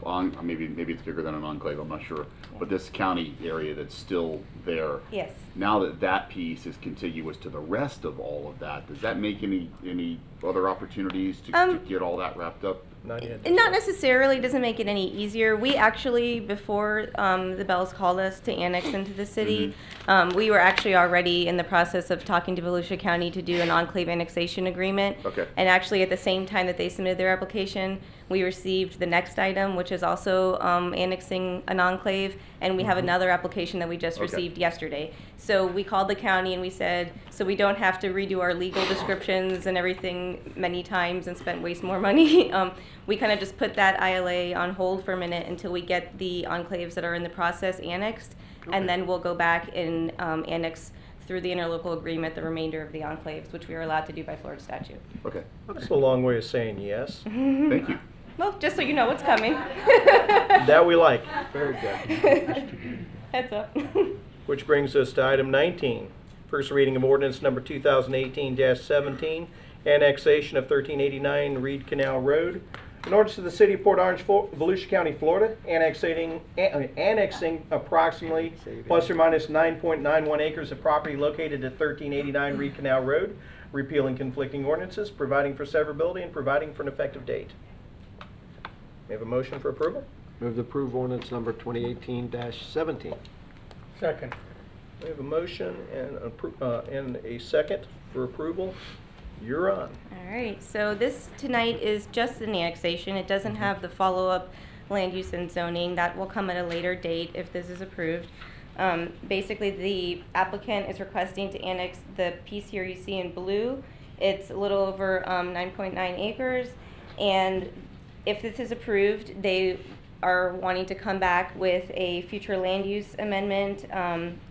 maybe it's bigger than an enclave, I'm not sure, but this county area that's still there. Yes. Now that that piece is contiguous to the rest of all of that, does that make any other opportunities to get all that wrapped up? Not yet. It not necessarily doesn't make it any easier. We actually, before the Bells called us to annex into the city, we were actually already in the process of talking to Volusia County to do an enclave annexation agreement. Okay. And actually, at the same time that they submitted their application, we received the next item, which is also annexing an enclave, and we have another application that we just received yesterday. So we called the county and we said, so we don't have to redo our legal descriptions and everything many times and waste more money. We kind of just put that ILA on hold for a minute until we get the enclaves that are in the process annexed, and then we'll go back and annex through the interlocal agreement the remainder of the enclaves, which we are allowed to do by Florida statute. Okay. That's a long way of saying yes. Thank you. Well, just so you know what's coming. That we like. Very good. Heads up. Which brings us to item 19. First reading of ordinance number 2018-17, annexation of 1389 Reed Canal Road. An ordinance to the City of Port Orange, Volusia County, Florida, annexing approximately plus or minus 9.91 acres of property located at 1389 Reed Canal Road, repealing conflicting ordinances, providing for severability, and providing for an effective date. May I have a motion for approval? Move to approve ordinance number 2018-17. Second. We have a motion and a second for approval. You're on. All right, so this tonight is just an annexation. It doesn't have the follow-up land use and zoning. That will come at a later date if this is approved. Basically, the applicant is requesting to annex the piece here you see in blue. It's a little over 9.9 acres, and if this is approved, they are wanting to come back with a future land use amendment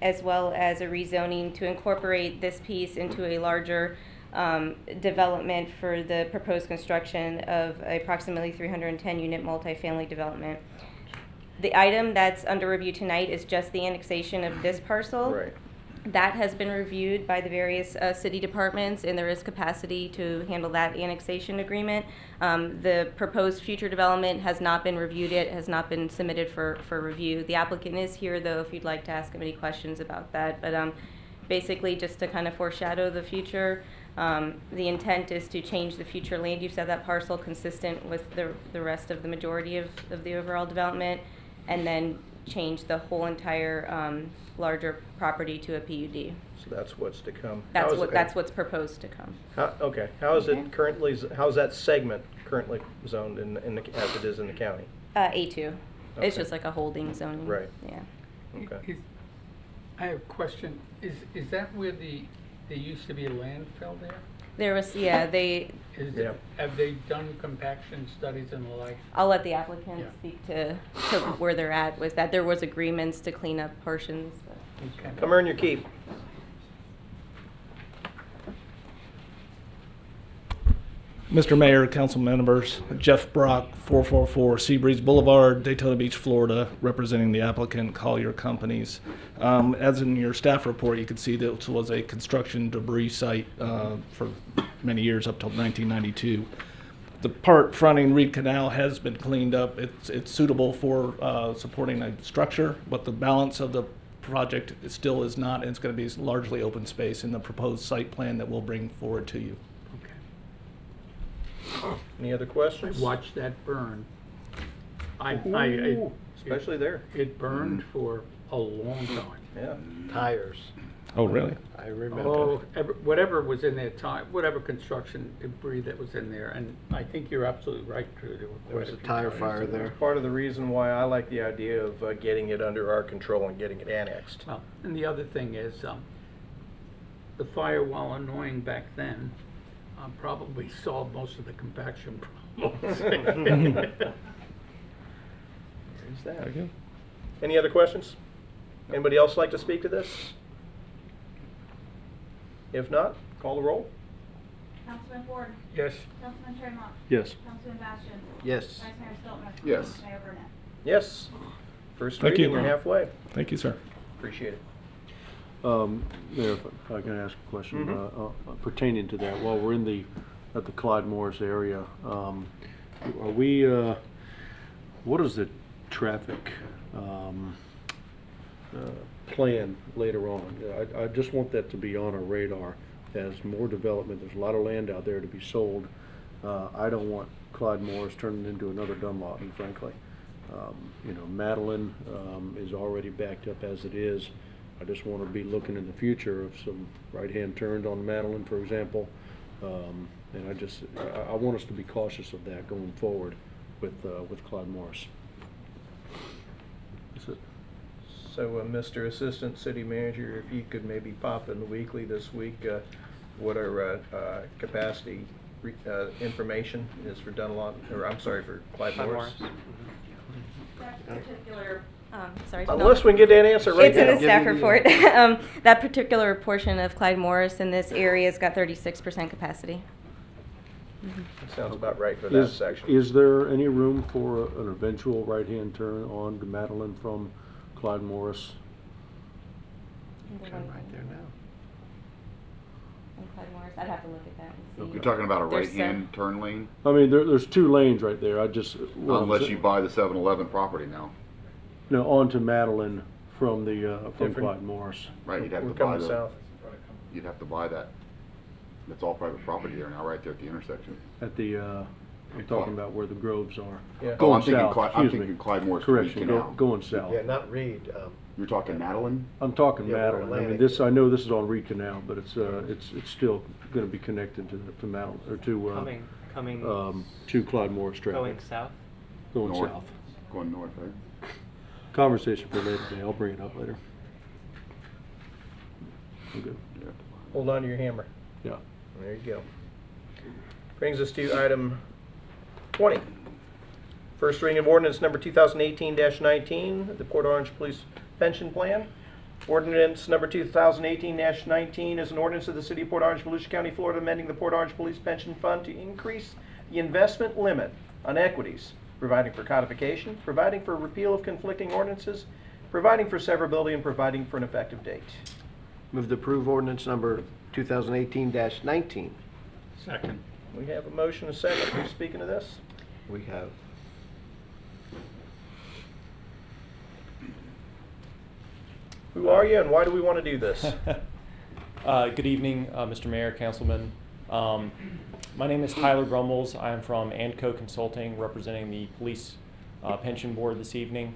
as well as a rezoning to incorporate this piece into a larger development for the proposed construction of approximately 310 unit multifamily development. The item that's under review tonight is just the annexation of this parcel. Right. That has been reviewed by the various city departments, and there is capacity to handle that annexation agreement. The proposed future development has not been reviewed yet, has not been submitted for review. The applicant is here, though, if you'd like to ask him any questions about that. But basically, just to kind of foreshadow the future, the intent is to change the future land use of that parcel consistent with the rest of the majority of the overall development, and then change the whole entire larger property to a PUD. So that's what's to come. That's what's proposed to come. Okay. How is it currently? How's that segment currently zoned as it is in the county? A2. Okay. It's just like a holding zoning. Right. Yeah. Okay. I have a question. Is that where there used to be a landfill there? There was, yeah, Have they done compaction studies and the like? I'll let the applicant speak to where they're at. Was that there was agreements to clean up portions. Okay. Come earn your keep. Mr. Mayor, council members, Jeff Brock, 444 Seabreeze Boulevard, Daytona Beach, Florida, representing the applicant Collier Companies. As in your staff report, you can see that this was a construction debris site for many years, up till 1992. The part fronting Reed Canal has been cleaned up. It's suitable for supporting a structure, but the balance of the project still is not, and it's going to be largely open space in the proposed site plan that we'll bring forward to you. Any other questions? I watched that burn. Especially there. It burned for a long time. Yeah. Tires. Oh, really? I remember. Oh, whatever was in there, whatever construction debris that was in there, and I think you're absolutely right, Drew. There was a tire fire there. Part of the reason why I like the idea of getting it under our control and getting it annexed. Well, and the other thing is, the fire, while annoying back then, probably solved most of the compaction problems. There's that. Any other questions? Anybody else like to speak to this? If not, call the roll. Councilman Ford. Yes. Councilman Tremont. Yes. Councilman Bastian. Yes. Vice Mayor Stiltner. Yes. Mayor Burnett. Yes. First Thank reading, you. you're halfway. Thank you, sir. Appreciate it. Mayor, if I can ask a question pertaining to that. While we're at the Clyde Morris area, are we? What is the traffic plan later on? I just want that to be on our radar as more development. There's a lot of land out there to be sold. I don't want Clyde Morris turning into another Dunlawton, frankly. Madeline is already backed up as it is. I just want to be looking in the future of some right-hand turns on Madeline, for example. And I want us to be cautious of that going forward with Clyde Morris. That's it. So, Mr. Assistant City Manager, if you could maybe pop in the weekly this week, what our capacity information is for Dunlawton, or I'm sorry, for Clyde Morris. That particular, sorry. Unless we can get that answer right it's now. It's in the staff report. That particular portion of Clyde Morris in this area has got 36% capacity. That sounds about right for that Is, section. is there any room for an eventual right-hand turn on to Madeline from Clyde Morris? Turn right there now. I'd have to look at that and see. You're talking about a There's right-hand turn lane? I mean, there's 2 lanes right there. I just Unless you buy the 7-Eleven property now. No, onto Madeline from the from Different. Clyde Morris. Right, you'd have We're to buy coming south. You'd have to buy that. That's all private property there now, right there at the intersection. At the I'm talking about where the groves are. Yeah. Going I'm thinking south. Clyde, I'm excuse me. thinking Clyde Morris Correction. Reed Canal. Going south. Yeah, not Reed. You're talking Madeline? I'm talking Yeah, Madeline. I mean, Atlantic. this I know this is on Reed Canal, but it's still going to be connected to Madeline or to to Clyde Morris Trail. Going south? Going North. south. Going north, right? Conversation for later today. I'll bring it up later. I'm good. Hold on to your hammer. Yeah. There you go. Brings us to item 20. First reading of ordinance number 2018-19, the Port Orange Police Pension Plan. Ordinance number 2018-19 is an ordinance of the City of Port Orange, Volusia County, Florida, amending the Port Orange Police Pension Fund to increase the investment limit on equities, providing for codification, providing for repeal of conflicting ordinances, providing for severability, and providing for an effective date. Move to approve ordinance number 2018-19. Second. We have a motion, a second. Who's speaking to this? We have. Who are you and why do we want to do this? Good evening, Mr. Mayor, Councilman. My name is Tyler Brummels. I am from ANCO Consulting, representing the Police Pension Board this evening.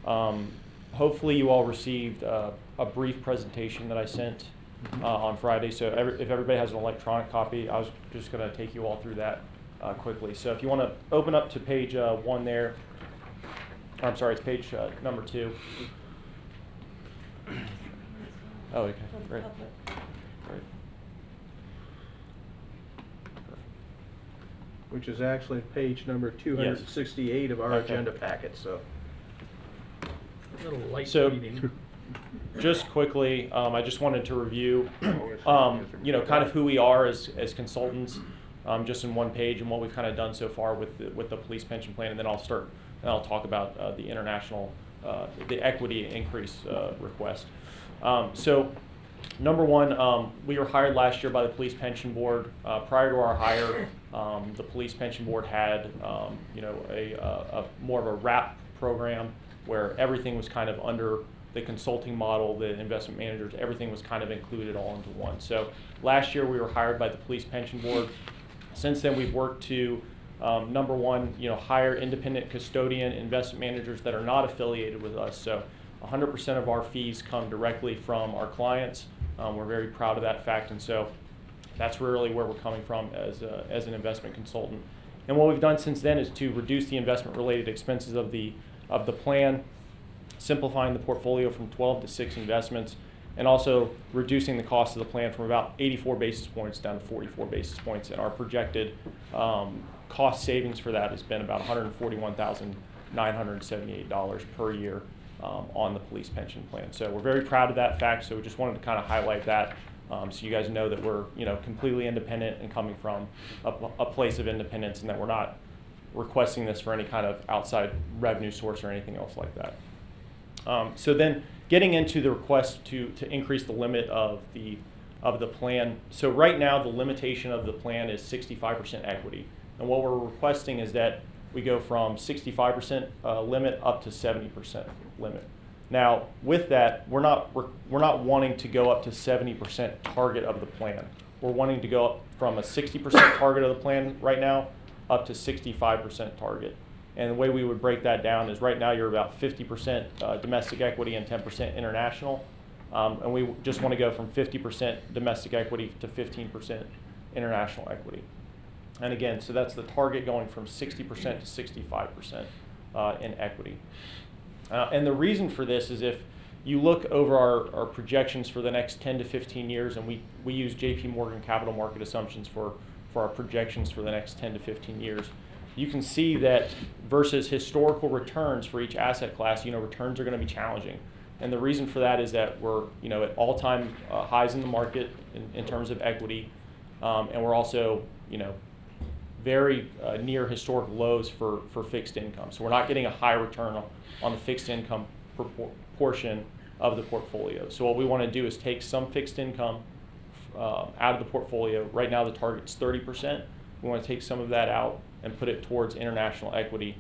Hopefully you all received a brief presentation that I sent on Friday. So if everybody has an electronic copy, I was just going to take you all through that quickly. So if you want to open up to page 1 there, or I'm sorry, it's page number 2. Oh, okay, great. Great. Which is actually page number 268 of our agenda packet, so. A little light So, reading. just quickly, I just wanted to review, you know, kind of who we are as consultants, just in one page, and what we've kind of done so far with the police pension plan, and then I'll talk about the international, the equity increase request. So, number one, we were hired last year by the Police Pension Board. Prior to our hire, the Police Pension Board had, you know, a more of a wrap program where everything was kind of under the consulting model, the investment managers, everything was kind of included all into one. So last year we were hired by the Police Pension Board. Since then we've worked to, number one, you know, hire independent custodian investment managers that are not affiliated with us. So 100% of our fees come directly from our clients. We're very proud of that fact, and so that's really where we're coming from as an investment consultant. And what we've done since then is to reduce the investment-related expenses of the plan, simplifying the portfolio from 12 to 6 investments, and also reducing the cost of the plan from about 84 basis points down to 44 basis points. And our projected cost savings for that has been about $141,978 per year on the police pension plan. So we're very proud of that fact, so we just wanted to kind of highlight that so you guys know that we're, you know, completely independent and coming from a place of independence, and that we're not requesting this for any kind of outside revenue source or anything else like that. So then getting into the request to increase the limit of the plan. So right now the limitation of the plan is 65% equity, and what we're requesting is that we go from 65% limit up to 70% limit. Now with that, we're not wanting to go up to 70% target of the plan. We're wanting to go up from a 60% target of the plan right now up to 65% target. And the way we would break that down is right now you're about 50% domestic equity and 10% international. And we just want to go from 50% domestic equity to 15% international equity. And again, so that's the target, going from 60% to 65% in equity. And the reason for this is if you look over our projections for the next 10 to 15 years, and we use JP Morgan capital market assumptions for our projections for the next 10 to 15 years, you can see that versus historical returns for each asset class, you know, returns are going to be challenging. And the reason for that is that we're, you know, at all-time highs in the market in terms of equity, and we're also, you know, very near historic lows for fixed income. So we're not getting a high return on the fixed income portion of the portfolio. So what we want to do is take some fixed income out of the portfolio. Right now the target's 30%. We want to take some of that out and put it towards international equity,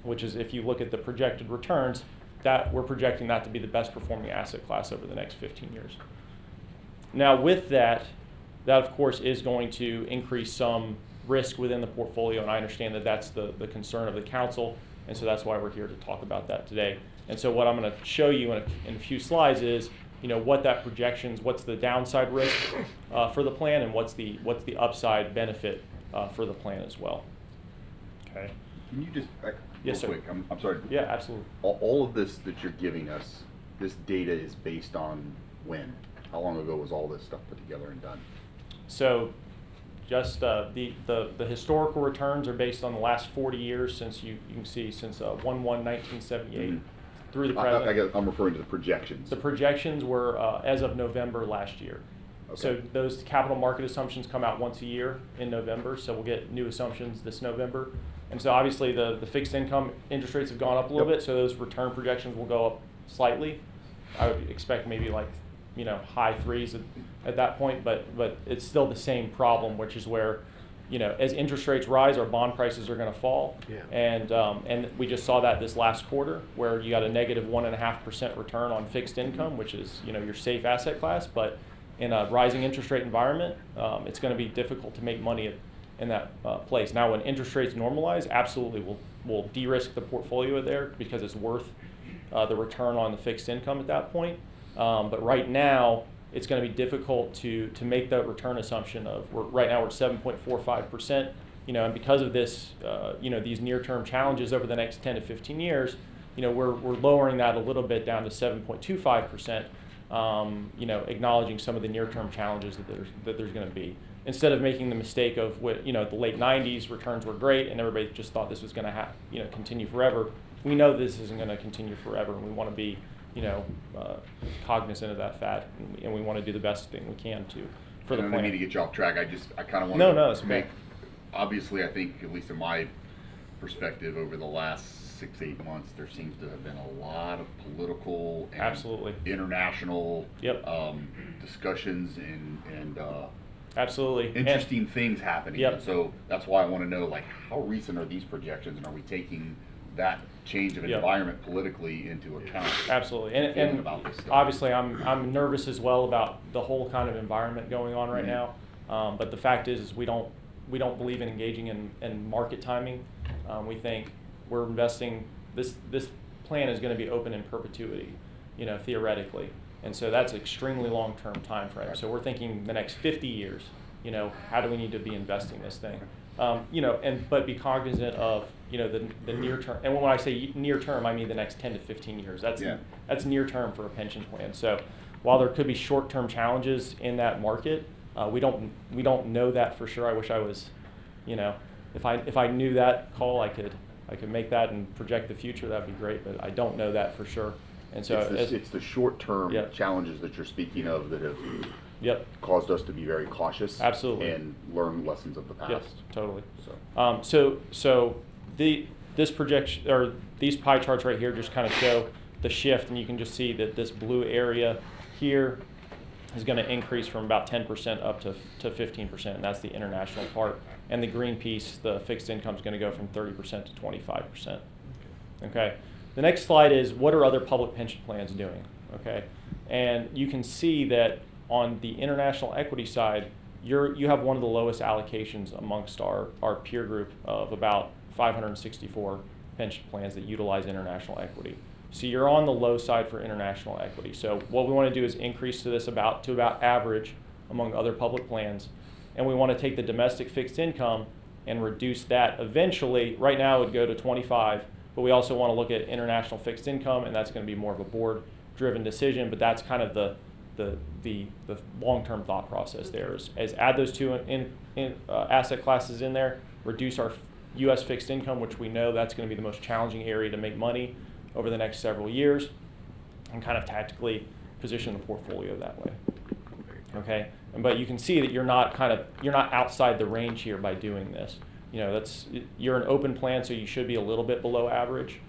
which is, if you look at the projected returns, that we're projecting that to be the best performing asset class over the next 15 years. Now with that of course is going to increase some risk within the portfolio, and I understand that that's the concern of the council, and so that's why we're here to talk about that today. And so what I'm going to show you in a few slides is, what that projections, what's the downside risk for the plan, and what's the upside benefit for the plan as well. Okay. Can you just, yes, real sir. quick, I'm sorry. Yeah, absolutely. All of this that you're giving us, this data is based on when? How long ago was all this stuff put together and done? So just the historical returns are based on the last 40 years since you can see since 1/1/1978 through the present. I guess I'm referring to the projections. The projections were as of November last year. Okay. So those capital market assumptions come out once a year in November, so we'll get new assumptions this November. And so obviously the fixed income interest rates have gone up a little bit, so those return projections will go up slightly. I would expect maybe like high threes at that point, but it's still the same problem, which is where, as interest rates rise, our bond prices are going to fall. Yeah. And we just saw that this last quarter, where you got a negative 1.5% return on fixed income, which is your safe asset class. But in a rising interest rate environment, it's going to be difficult to make money in that place. Now, when interest rates normalize, absolutely we'll de-risk the portfolio there because it's worth the return on the fixed income at that point. But right now, it's going to be difficult to make that return assumption of, right now we're at 7.45%, and because of this, these near-term challenges over the next 10 to 15 years, we're lowering that a little bit down to 7.25%, acknowledging some of the near-term challenges that there's going to be. Instead of making the mistake of what, the late 90s returns were great and everybody just thought this was going to continue forever. We know this isn't going to continue forever, and we want to be cognizant of that fact, and we want to do the best thing we can for the plan. I don't mean to get you off track. I kind of want to make. Obviously, I think, at least in my perspective, over the last 6-8 months, there seems to have been a lot of political and absolutely international discussions and absolutely interesting things happening. Yep. And so that's why I want to know, how recent are these projections, and are we taking that change of environment politically into account? Absolutely, and about this stuff? Obviously I'm nervous as well about the whole kind of environment going on right now. But the fact is we don't believe in engaging in market timing. We think we're investing. This plan is going to be open in perpetuity, theoretically, and so that's extremely long-term time frame. Right. So we're thinking the next 50 years. How do we need to be investing this thing? But be cognizant of the near term. And when I say near term, I mean the next 10 to 15 years. That's near term for a pension plan. So while there could be short term challenges in that market, we don't know that for sure. I wish I was, if I knew that call, I could make that and project the future. That'd be great. But I don't know that for sure. And so it's the short term challenges that you're speaking of that have caused us to be very cautious. Absolutely. And learn lessons of the past. Yep, totally. So this projection, or these pie charts right here, just kind of show the shift, and you can just see that this blue area here is going to increase from about 10% up to 15%, and that's the international part. And the green piece, the fixed income, is going to go from 30% to 25%. Okay. The next slide is, what are other public pension plans doing? Okay. And you can see that on the international equity side, you have one of the lowest allocations amongst our peer group of about 564 pension plans that utilize international equity. So you're on the low side for international equity. So what we want to do is increase to this about average among other public plans, and we want to take the domestic fixed income and reduce that eventually. Right now it would go to 25, but we also want to look at international fixed income, and that's going to be more of a board-driven decision. But that's kind of the long-term thought process there is add those two asset classes in there, reduce our U.S. fixed income, which we know that's going to be the most challenging area to make money over the next several years, and kind of tactically position the portfolio that way. Okay, but you can see that you're not outside the range here by doing this. you know, you're an open plan, so you should be a little bit below average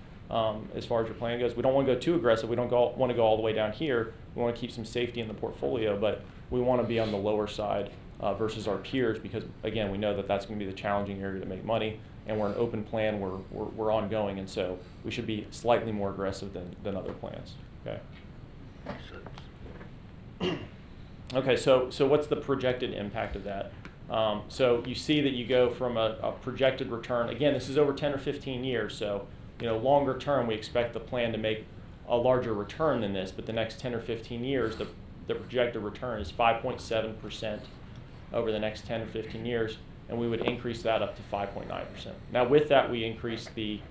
as far as your plan goes. We don't want to go too aggressive. We don't want to go all the way down here. We want to keep some safety in the portfolio, but we want to be on the lower side versus our peers because, again, we know that that's going to be the challenging area to make money, and we're an open plan. We're ongoing, and so we should be slightly more aggressive than other plans. Okay. Okay, so what's the projected impact of that? So you see that you go from a projected return. Again, this is over 10 or 15 years, so longer term we expect the plan to make a larger return than this, but the next 10 or 15 years the projected return is 5.7% over the next 10 or 15 years, and we would increase that up to 5.9%. Now with that we increase the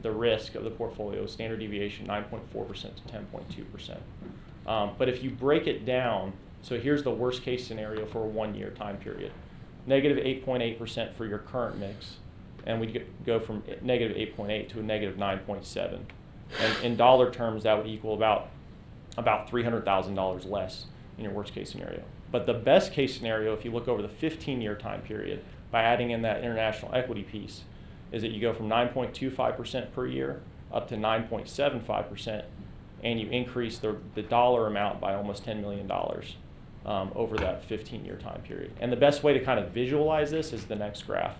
risk of the portfolio, standard deviation 9.4% to 10.2%. But if you break it down, so here's the worst case scenario for a 1 year time period. Negative 8.8% for your current mix, and we go from negative 8.8 to a negative 9.7. And in dollar terms, that would equal about $300,000 less in your worst case scenario. But the best case scenario, if you look over the 15-year time period, by adding in that international equity piece, is that you go from 9.25% per year up to 9.75%, and you increase the dollar amount by almost $10 million over that 15-year time period. And the best way to kind of visualize this is the next graph.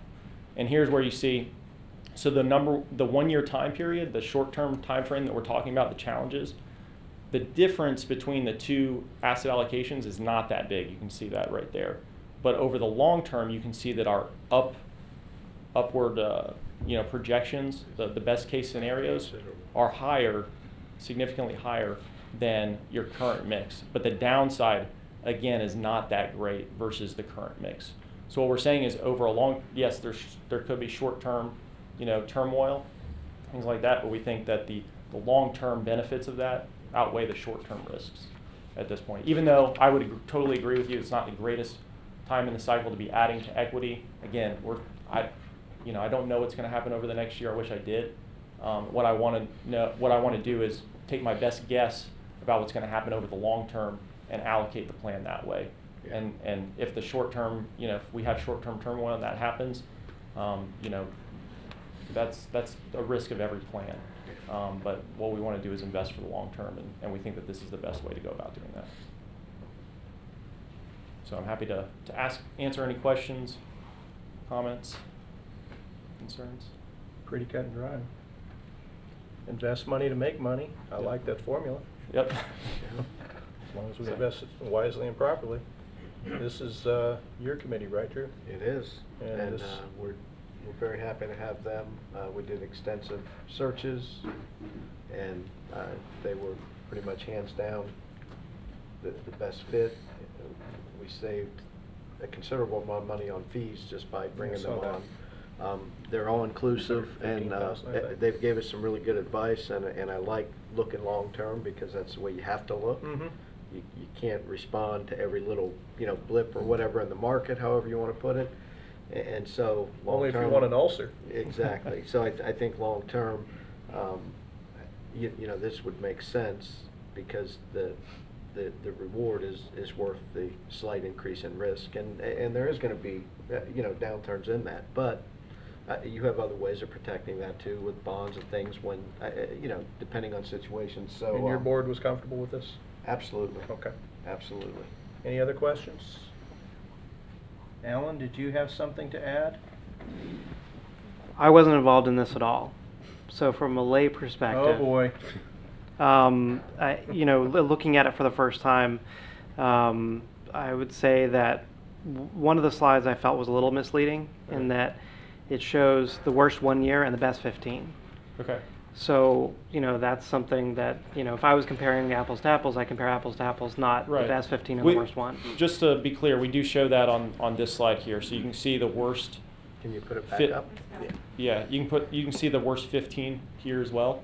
And here's where you see, so the 1 year time period, the short-term time frame that we're talking about, the challenges, the difference between the two asset allocations is not that big. You can see that right there. But over the long term, you can see that our upward projections, the best case scenarios, are higher, significantly higher than your current mix. But the downside, again, is not that great versus the current mix. So what we're saying is over a long, yes, there could be short-term, turmoil, things like that, but we think that the long-term benefits of that outweigh the short-term risks at this point. Even though I would totally agree with you, it's not the greatest time in the cycle to be adding to equity. Again, I don't know what's going to happen over the next year. I wish I did. What I want to do is take my best guess about what's going to happen over the long term and allocate the plan that way. Yeah. And if the short term, if we have short term turmoil and that happens, that's a risk of every plan. But what we want to do is invest for the long term, and we think that this is the best way to go about doing that. So I'm happy to answer any questions, comments, concerns. Pretty cut and dry. Invest money to make money. I like that formula. Yep. As long as we invest it wisely and properly. This is your committee, right, Drew? It is. And this we're very happy to have them. We did extensive searches, and they were pretty much hands down the best fit. We saved a considerable amount of money on fees just by bringing them on. They're all inclusive, and they've gave us some really good advice, and I like looking long term because that's the way you have to look. Mm-hmm. You can't respond to every little blip or whatever in the market, however you want to put it. And so only if you want an ulcer. Exactly. So I think long term, this would make sense because the reward is worth the slight increase in risk, and there is going to be downturns in that, but you have other ways of protecting that too with bonds and things when depending on situations. So and your board was comfortable with this? Absolutely. Okay. Absolutely. Any other questions? Alan, did you have something to add? I wasn't involved in this at all, so from a lay perspective. Oh boy. Looking at it for the first time, I would say that one of the slides I felt was a little misleading in that it shows the worst 1 year and the best 15. Okay. So, that's something that, if I was comparing apples to apples, I compare apples to apples, not the best 15 and the worst one. Just to be clear, we do show that on this slide here, so you can see the worst. Can you put it back up? Yeah, you can see the worst 15 here as well.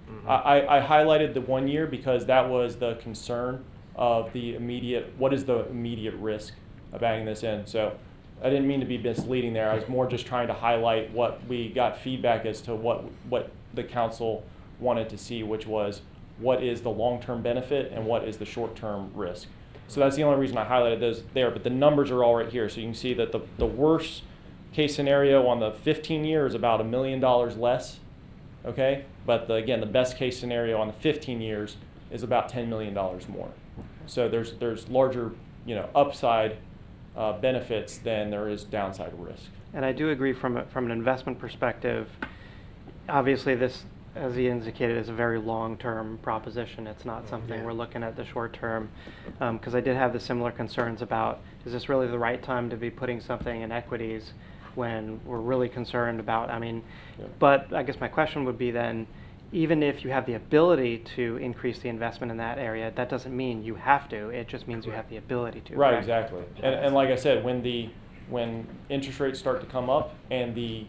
Mm-hmm. I highlighted the 1 year because that was the concern of what is the immediate risk of adding this in. So I didn't mean to be misleading there. I was more just trying to highlight what we got feedback as to what the council wanted to see, which was what is the long-term benefit and what is the short-term risk. So that's the only reason I highlighted those there, but the numbers are all right here. So you can see that the worst case scenario on the 15 year is about $1 million less, okay? But again, the best case scenario on the 15 years is about $10 million more. So there's larger, upside benefits than there is downside risk. And I do agree from an investment perspective. Obviously, this, as he indicated, is a very long-term proposition. It's not something we're looking at the short term. Because I did have the similar concerns about, is this really the right time to be putting something in equities when we're really concerned about, but I guess my question would be then, even if you have the ability to increase the investment in that area, that doesn't mean you have to. It just means you have the ability to. Right, correct? exactly. And like I said, when interest rates start to come up and the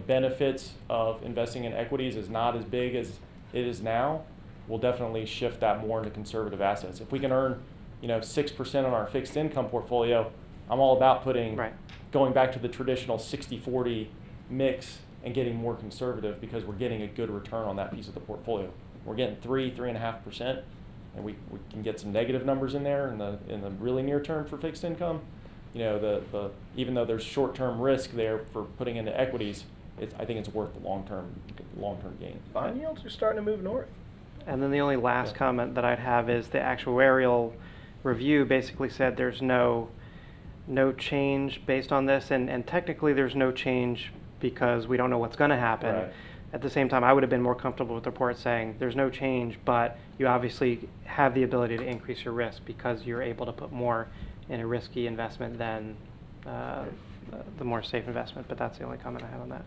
benefits of investing in equities is not as big as it is now, we'll definitely shift that more into conservative assets. If we can earn 6% on our fixed income portfolio, I'm all about going back to the traditional 60-40 mix and getting more conservative because we're getting a good return on that piece of the portfolio. We're getting 3.5%, and we can get some negative numbers in there in the really near term for fixed income. Even though there's short-term risk there for putting into equities, I think it's worth the long-term gain. Bond yields are starting to move north. And then the only last comment that I'd have is the actuarial review basically said there's no change based on this, and technically there's no change because we don't know what's going to happen. Right. At the same time, I would have been more comfortable with the report saying there's no change, but you obviously have the ability to increase your risk because you're able to put more in a risky investment than the more safe investment. But that's the only comment I have on that.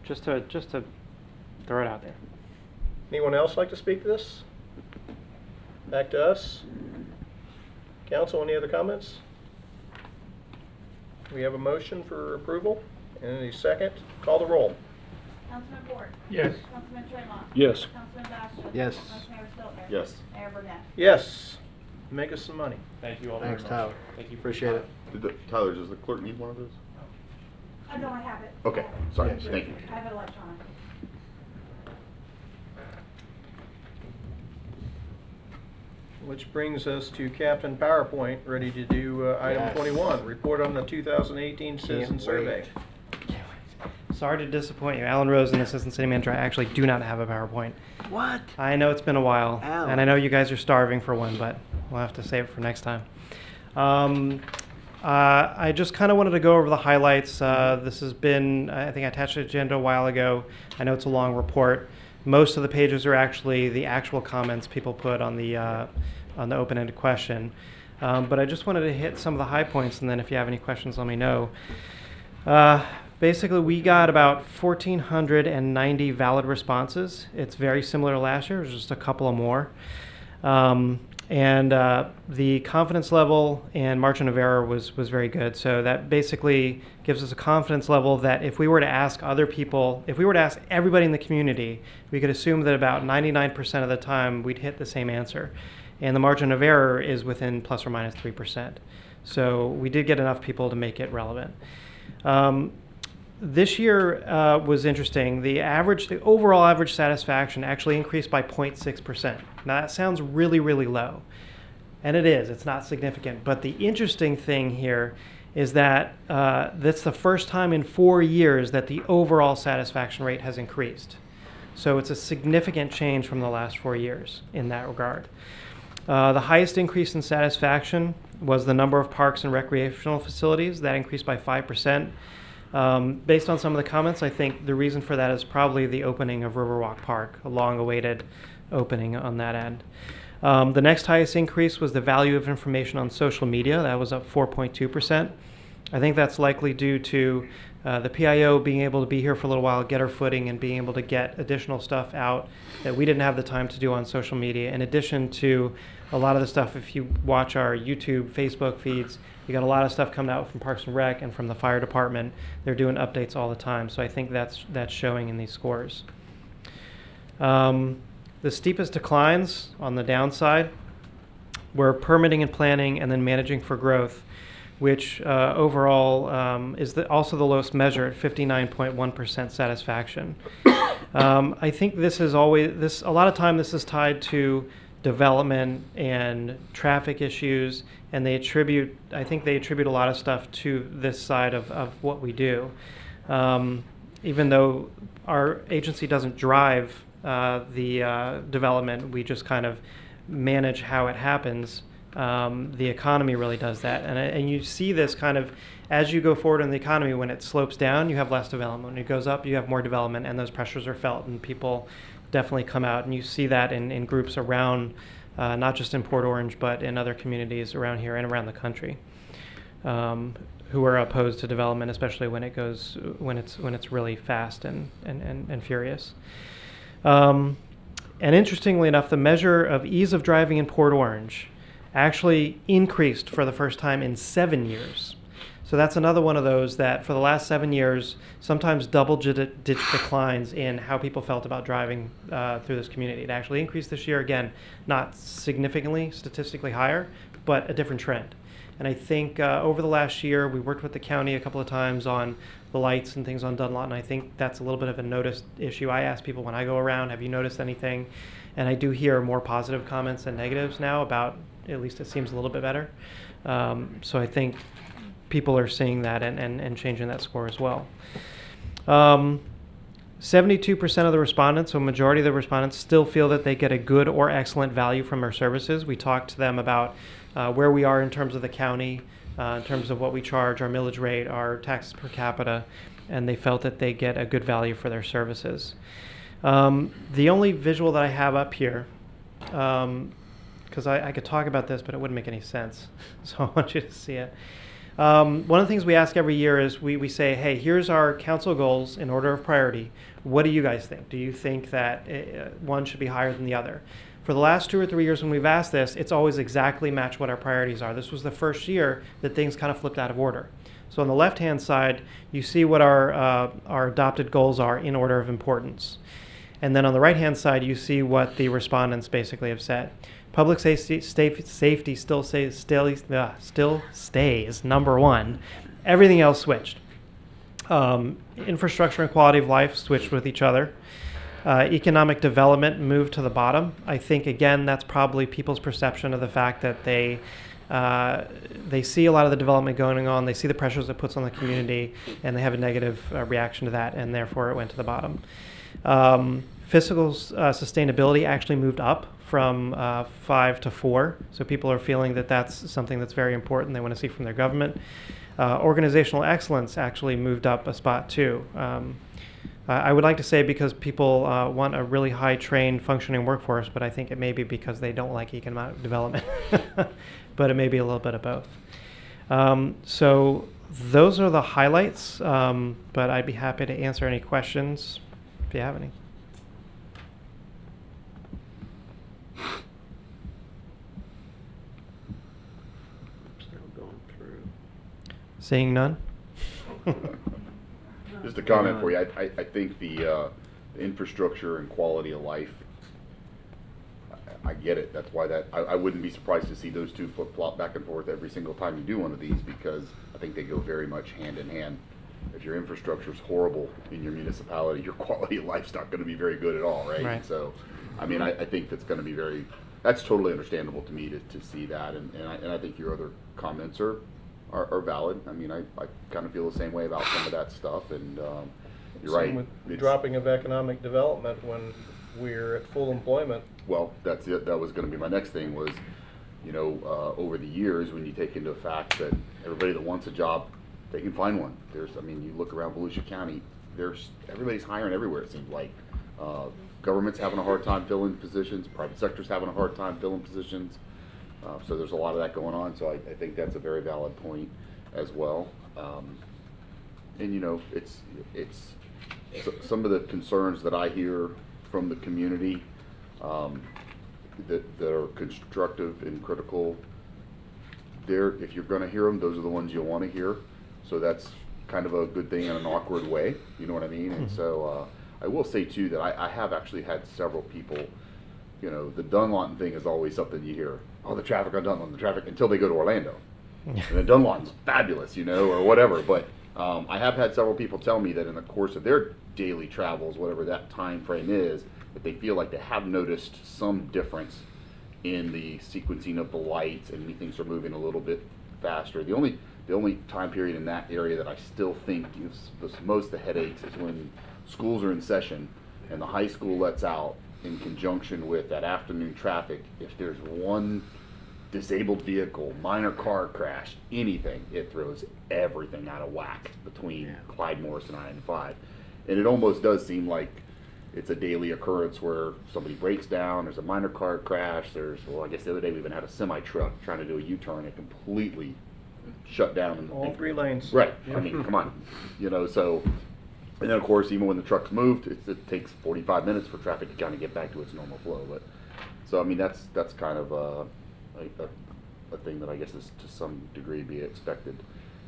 Just to throw it out there. Anyone else like to speak to this? Back to us. Council, any other comments? We have a motion for approval and a second. Call the roll. Councilman Ford. Yes. Councilman Tremont. Yes. Councilman Bastian. Yes. Vice Mayor Stiltner. Yes. Mayor Burnett. Yes. Make us some money. Thank you all Thanks, very much. Tyler. Thank you. Appreciate it. Tyler, does the clerk need one of those? No, I have it. Okay, I have it. sorry, Yes. thank you. I have it electronic. Which brings us to Captain PowerPoint, ready to do item Yes. 21, report on the 2018 citizen survey. Sorry to disappoint you. Alan Rose, an assistant city manager. I actually do not have a PowerPoint. What? I know it's been a while, Alan. and I know you guys are starving for one, but we'll have to save it for next time. I just kind of wanted to go over the highlights. This has been, I think I attached an agenda a while ago. I know it's a long report. Most of the pages are actually the actual comments people put on the open-ended question. But I just wanted to hit some of the high points, and then if you have any questions, let me know. Basically, we got about 1,490 valid responses. It's very similar to last year. There's just a couple of more. The confidence level and margin of error was very good. So that basically gives us a confidence level that if we were to ask other people, if we were to ask everybody in the community, we could assume that about 99% of the time we'd hit the same answer. And the margin of error is within plus or minus 3%. So we did get enough people to make it relevant. This year was interesting. The overall average satisfaction actually increased by 0.6%. Now that sounds really, really low. And it is, it's not significant. But the interesting thing here is that that's the first time in 4 years that the overall satisfaction rate has increased. So it's a significant change from the last 4 years in that regard. The highest increase in satisfaction was the number of parks and recreational facilities. That increased by 5%. Based on some of the comments, I think the reason for that is probably the opening of Riverwalk Park, a long-awaited opening on that end. The next highest increase was the value of information on social media. That was up 4.2%. I think that's likely due to the PIO being able to be here for a little while, get our footing, and being able to get additional stuff out that we didn't have the time to do on social media. In addition to a lot of the stuff, if you watch our YouTube, Facebook feeds, you got a lot of stuff coming out from Parks and Rec and from the fire department. They're doing updates all the time, so I think that's showing in these scores. The steepest declines on the downside were permitting and planning and then managing for growth, which overall is also the lowest measure at 59.1% satisfaction. I think this is always, a lot of time this is tied to development and traffic issues, and I think they attribute a lot of stuff to this side of what we do. Even though our agency doesn't drive the development, we just kind of manage how it happens. The economy really does that. And you see this kind of, as you go forward in the economy, when it slopes down, you have less development. When it goes up, you have more development, and those pressures are felt, and people definitely come out. And you see that in groups around, not just in Port Orange, but in other communities around here and around the country, who are opposed to development, especially when it's really fast and furious. And interestingly enough, the measure of ease of driving in Port Orange actually increased for the first time in 7 years. So that's another one of those that for the last 7 years, sometimes double-digit declines in how people felt about driving through this community. It actually increased this year, again, not significantly, statistically higher, but a different trend. And I think over the last year, we worked with the county a couple of times on the lights and things on Dunlot, and I think that's a little bit of a noticed issue. I ask people when I go around, have you noticed anything? And I do hear more positive comments than negatives now about, at least it seems a little bit better. So I think people are seeing that and changing that score as well. 72% of the respondents, so a majority of the respondents, still feel that they get a good or excellent value from our services. We talked to them about where we are in terms of the county, in terms of what we charge, our millage rate, our taxes per capita, and they felt that they get a good value for their services. The only visual that I have up here, because I could talk about this, but it wouldn't make any sense, so I want you to see it. One of the things we ask every year is we say, hey, here's our council goals in order of priority. What do you guys think? Do you think that one should be higher than the other? For the last 2 or 3 years when we've asked this, it's always exactly matched what our priorities are. This was the first year that things kind of flipped out of order. So on the left-hand side, you see what our adopted goals are in order of importance. And then on the right-hand side, you see what the respondents basically have said. Public safety still stays number one. Everything else switched. Infrastructure and quality of life switched with each other. Economic development moved to the bottom. I think, again, that's probably people's perception of the fact that they see a lot of the development going on, they see the pressures it puts on the community, and they have a negative reaction to that, and therefore it went to the bottom. Fiscal sustainability actually moved up from 5 to 4, so people are feeling that that's something that's very important they want to see from their government. Organizational excellence actually moved up a spot too. I would like to say because people want a really high-trained, functioning workforce, but I think it may be because they don't like economic development. But it may be a little bit of both. So those are the highlights, but I'd be happy to answer any questions if you have any. Seeing none? Just a comment for you. I think the infrastructure and quality of life, I get it. That's why I wouldn't be surprised to see those two flip-flop back and forth every single time you do one of these, because I think they go very much hand in hand. If your infrastructure is horrible in your municipality, your quality of life's not going to be very good at all, right? Right. So, I mean, I think that's going to be that's totally understandable to me to see that, and I think your other comments are valid. I mean, I kind of feel the same way about some of that stuff, and you're right. With dropping of economic development when we're at full employment. Well, that's it. That was going to be my next thing was, you know, over the years when you take into effect that everybody that wants a job, they can find one. I mean, you look around Volusia County, everybody's hiring everywhere, it seems like. Government's having a hard time filling positions, private sector's having a hard time filling positions. So there's a lot of that going on, so I think that's a very valid point as well. And you know, it's some of the concerns that I hear from the community that are constructive and critical. If you're going to hear them, those are the ones you'll want to hear. So that's kind of a good thing in an awkward way, you know what I mean? Mm-hmm. And so I will say too that I have actually had several people, you know, the Dunlawton thing is always something you hear. Oh, the traffic on Dunlawton, the traffic, until they go to Orlando. And then Dunlawton's fabulous, you know, or whatever. But I have had several people tell me that in the course of their daily travels, whatever that time frame is, that they feel like they have noticed some difference in the sequencing of the lights, and things are moving a little bit faster. The only time period in that area that I still think gives most of the headaches is when schools are in session and the high school lets out, in conjunction with that afternoon traffic. If there's one disabled vehicle, minor car crash, anything, it throws everything out of whack between Clyde Morris and I-95. And it almost does seem like it's a daily occurrence where somebody breaks down, there's a minor car crash, well, I guess the other day we even had a semi-truck trying to do a U-turn and completely shut down. All 3 lanes. Right. I mean, come on. You know, so, and then of course, even when the truck's moved, it takes 45 minutes for traffic to kind of get back to its normal flow. But, so I mean, that's kind of a thing that I guess is to some degree be expected.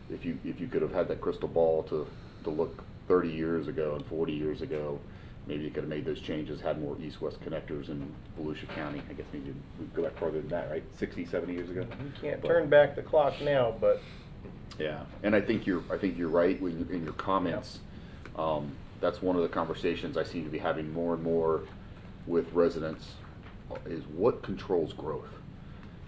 If you could have had that crystal ball to look 30 years ago and 40 years ago, maybe you could have made those changes, had more east-west connectors in Volusia County. I guess maybe we'd go back farther than that, right? 60, 70 years ago. You can't turn back the clock now, but yeah, and I think you're right in your comments. That's one of the conversations I seem to be having more and more with residents is what controls growth,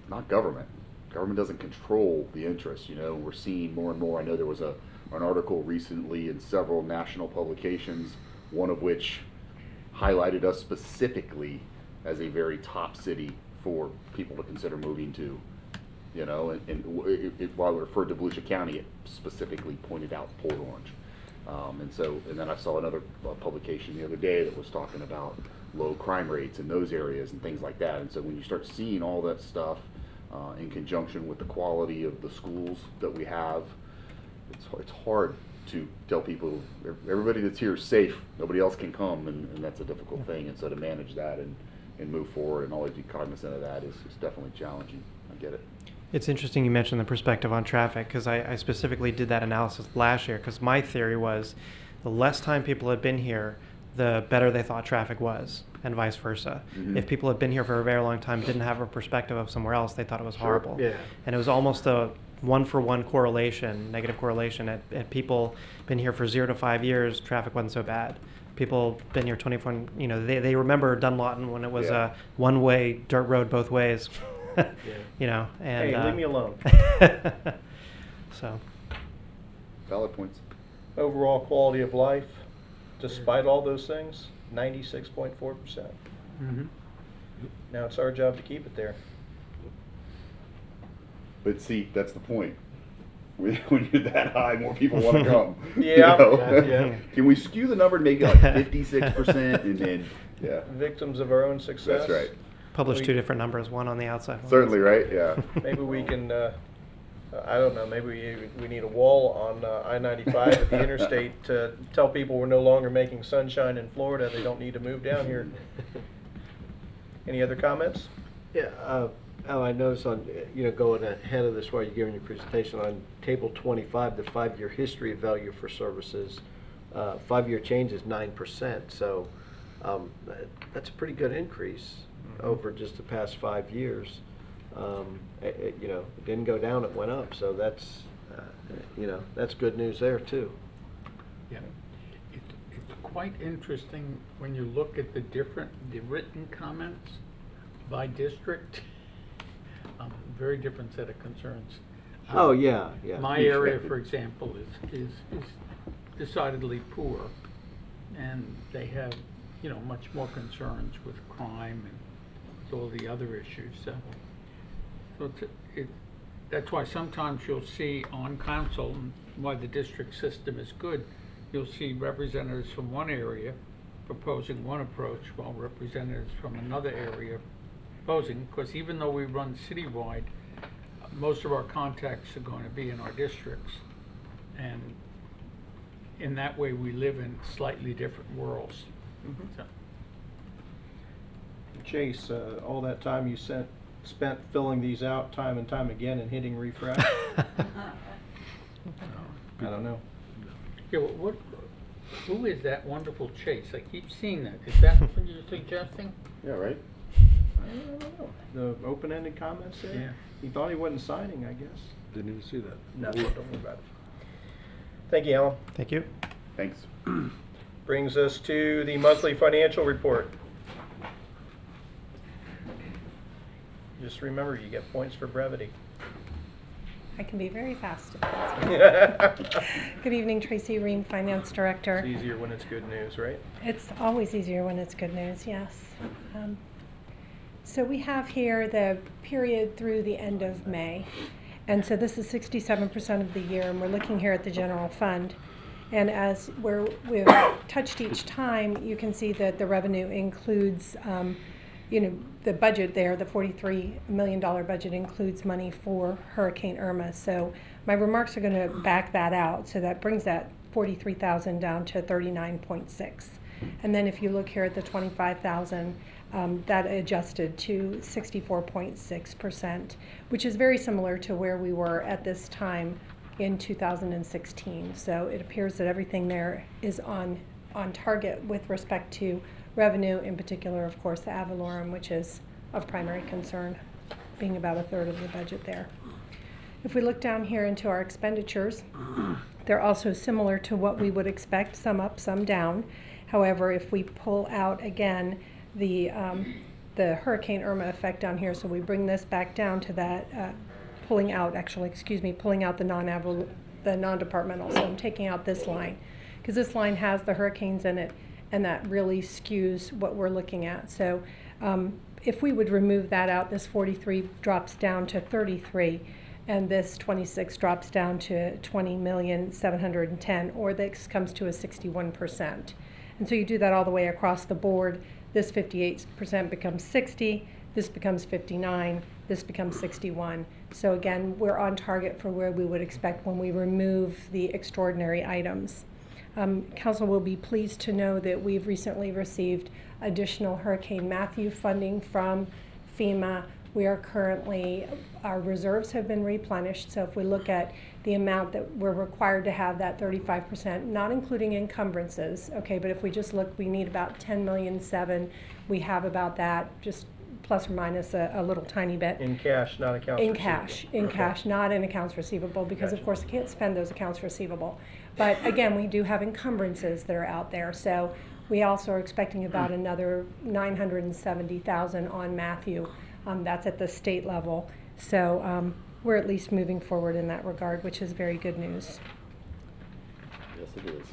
not government. Government doesn't control the interest. You know, we're seeing more and more. I know there was an article recently in several national publications, one of which highlighted us specifically as a very top city for people to consider moving to. You know, and while it referred to Volusia County, it specifically pointed out Port Orange. And then I saw another publication the other day that was talking about low crime rates in those areas and things like that. And so when you start seeing all that stuff in conjunction with the quality of the schools that we have, it's hard to tell people everybody that's here is safe, nobody else can come, and that's a difficult thing. And so to manage that and move forward and always be cognizant of that is definitely challenging. I get it. It's interesting you mentioned the perspective on traffic, because I specifically did that analysis last year, because my theory was the less time people had been here, the better they thought traffic was, and vice versa. Mhm. If people had been here for a very long time, didn't have a perspective of somewhere else, they thought it was horrible. Yeah. And it was almost a one-for-one correlation, negative correlation. At people been here for 0 to 5 years, traffic wasn't so bad. People been here 24, you know, they remember Dunlawton when it was a one-way dirt road both ways. You know, and hey, leave me alone. So, valid points. Overall quality of life, despite all those things, 96.4%. Mm-hmm. Now it's our job to keep it there. But see, that's the point. When you're that high, more people want to come. Yeah. You know? Yeah. Can we skew the number and make it like 56% and then, yeah. Victims of our own success. That's right. publish two different numbers, one on the outside. One Certainly, right? Yeah. Maybe we can, I don't know, maybe we need a wall on I-95 at the interstate to tell people we're no longer making sunshine in Florida. They don't need to move down here. Any other comments? Yeah, Al, I noticed on, going ahead of this while you're giving your presentation, on table 25, the 5-year history of value for services, 5-year change is 9%. So that's a pretty good increase over just the past 5 years. It didn't go down, it went up. So that's, that's good news there too. Yeah, it's quite interesting when you look at the written comments by district. Very different set of concerns. Oh yeah. My area, for example, is decidedly poor, and they have, much more concerns with crime and all the other issues. So that's why sometimes you'll see on council, and why the district system is good, you'll see representatives from one area proposing one approach while representatives from another area opposing, because even though we run citywide, most of our contacts are going to be in our districts, and in that way we live in slightly different worlds. So. Chase, all that time you spent filling these out time and time again and hitting refresh? I don't know. Yeah, who is that wonderful Chase? I keep seeing that. Is that what you're suggesting? Yeah, right. I don't know. The open-ended comments there? Yeah. He thought he wasn't signing, I guess. Didn't even see that. No, don't worry about it. Thank you, Alan. Thank you. Thanks. Brings us to the monthly financial report. Just remember, you get points for brevity. I can be very fast. If that's Good evening, Tracy Ream, Finance Director. It's easier when it's good news, right? It's always easier when it's good news, yes. So we have here the period through the end of May. And so this is 67% of the year, and we're looking here at the general fund. And as we've touched each time, you can see that the revenue includes, the budget there, the $43 million budget includes money for Hurricane Irma. So my remarks are going to back that out. So that brings that 43,000 down to 39.6. And then if you look here at the 25,000, that adjusted to 64.6%, which is very similar to where we were at this time in 2016. So it appears that everything there is on target with respect to revenue, in particular, of course, the ad valorem, which is of primary concern, being about a third of the budget there. If we look down here into our expenditures, they're also similar to what we would expect, some up, some down. However, if we pull out again the Hurricane Irma effect down here, so we bring this back down to that, pulling out the non-departmental. So I'm taking out this line because this line has the hurricanes in it, and that really skews what we're looking at. So if we would remove that out, this 43 drops down to 33, and this 26 drops down to 20,710,000, or this comes to a 61%. And so you do that all the way across the board. This 58% becomes 60, this becomes 59, this becomes 61. So again, we're on target for where we would expect when we remove the extraordinary items. Council will be pleased to know that we've recently received additional Hurricane Matthew funding from FEMA. We are currently, our reserves have been replenished, so if we look at the amount that we're required to have, that 35%, not including encumbrances, okay, but if we just look, we need about 10,700,000. We have about that, just plus or minus a little tiny bit. In cash, not accounts receivable. In cash, not in accounts receivable, because of course you can't spend those accounts receivable. But again, we do have encumbrances that are out there, so we also are expecting about another 970,000 on Matthew. That's at the state level. So we're at least moving forward in that regard, which is very good news. Yes, it is.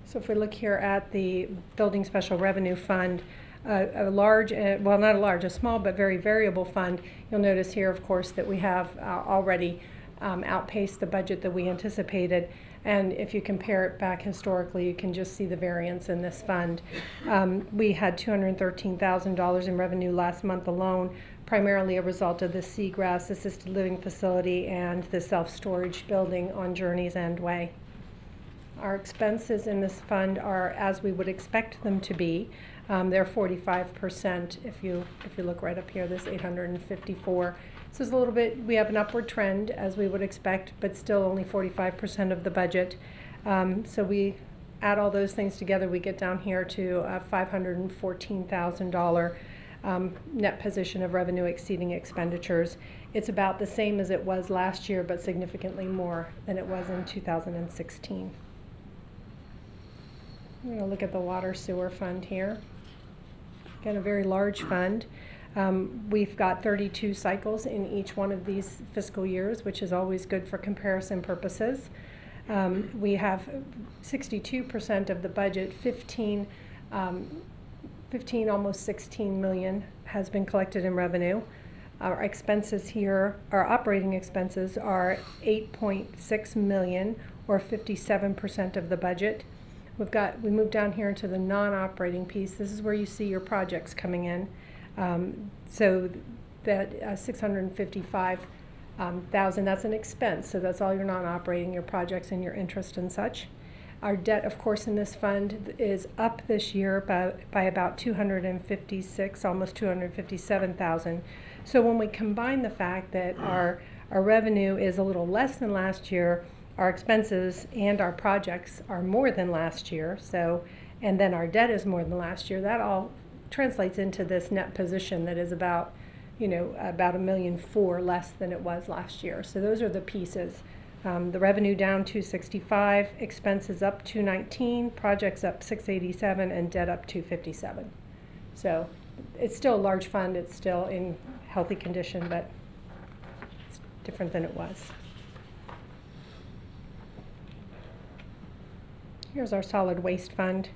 So if we look here at the Building Special Revenue Fund, a large, well, not a large, a small but very variable fund, you'll notice here, of course, that we have already outpaced the budget that we anticipated. And if you compare it back historically, you can just see the variance in this fund. We had $213,000 in revenue last month alone, primarily a result of the Seagrass Assisted Living Facility and the self-storage building on Journey's End Way. Our expenses in this fund are as we would expect them to be. They're 45%. If you look right up here, this 854. So it's a little bit, we have an upward trend as we would expect, but still only 45% of the budget. So we add all those things together, we get down here to a $514,000 net position of revenue exceeding expenditures. It's about the same as it was last year, but significantly more than it was in 2016. I'm going to look at the water sewer fund here. Again, a very large fund. We've got 32 cycles in each one of these fiscal years, which is always good for comparison purposes. We have 62% of the budget, 15, almost 16 million has been collected in revenue. Our expenses here, our operating expenses are 8.6 million, or 57% of the budget. We moved down here into the non-operating piece. This is where you see your projects coming in. So that 655,000, that's an expense. So that's all your non-operating, your projects and your interest and such. Our debt, of course, in this fund is up this year by about 256, almost 257,000. So when we combine the fact that our revenue is a little less than last year, our expenses and our projects are more than last year, so, and then our debt is more than last year, that all translates into this net position that is about, about $1.4 million less than it was last year. So those are the pieces. The revenue down 265, expenses up 219, projects up 687, and debt up 257. So it's still a large fund. It's still in healthy condition, but it's different than it was. Here's our solid waste fund.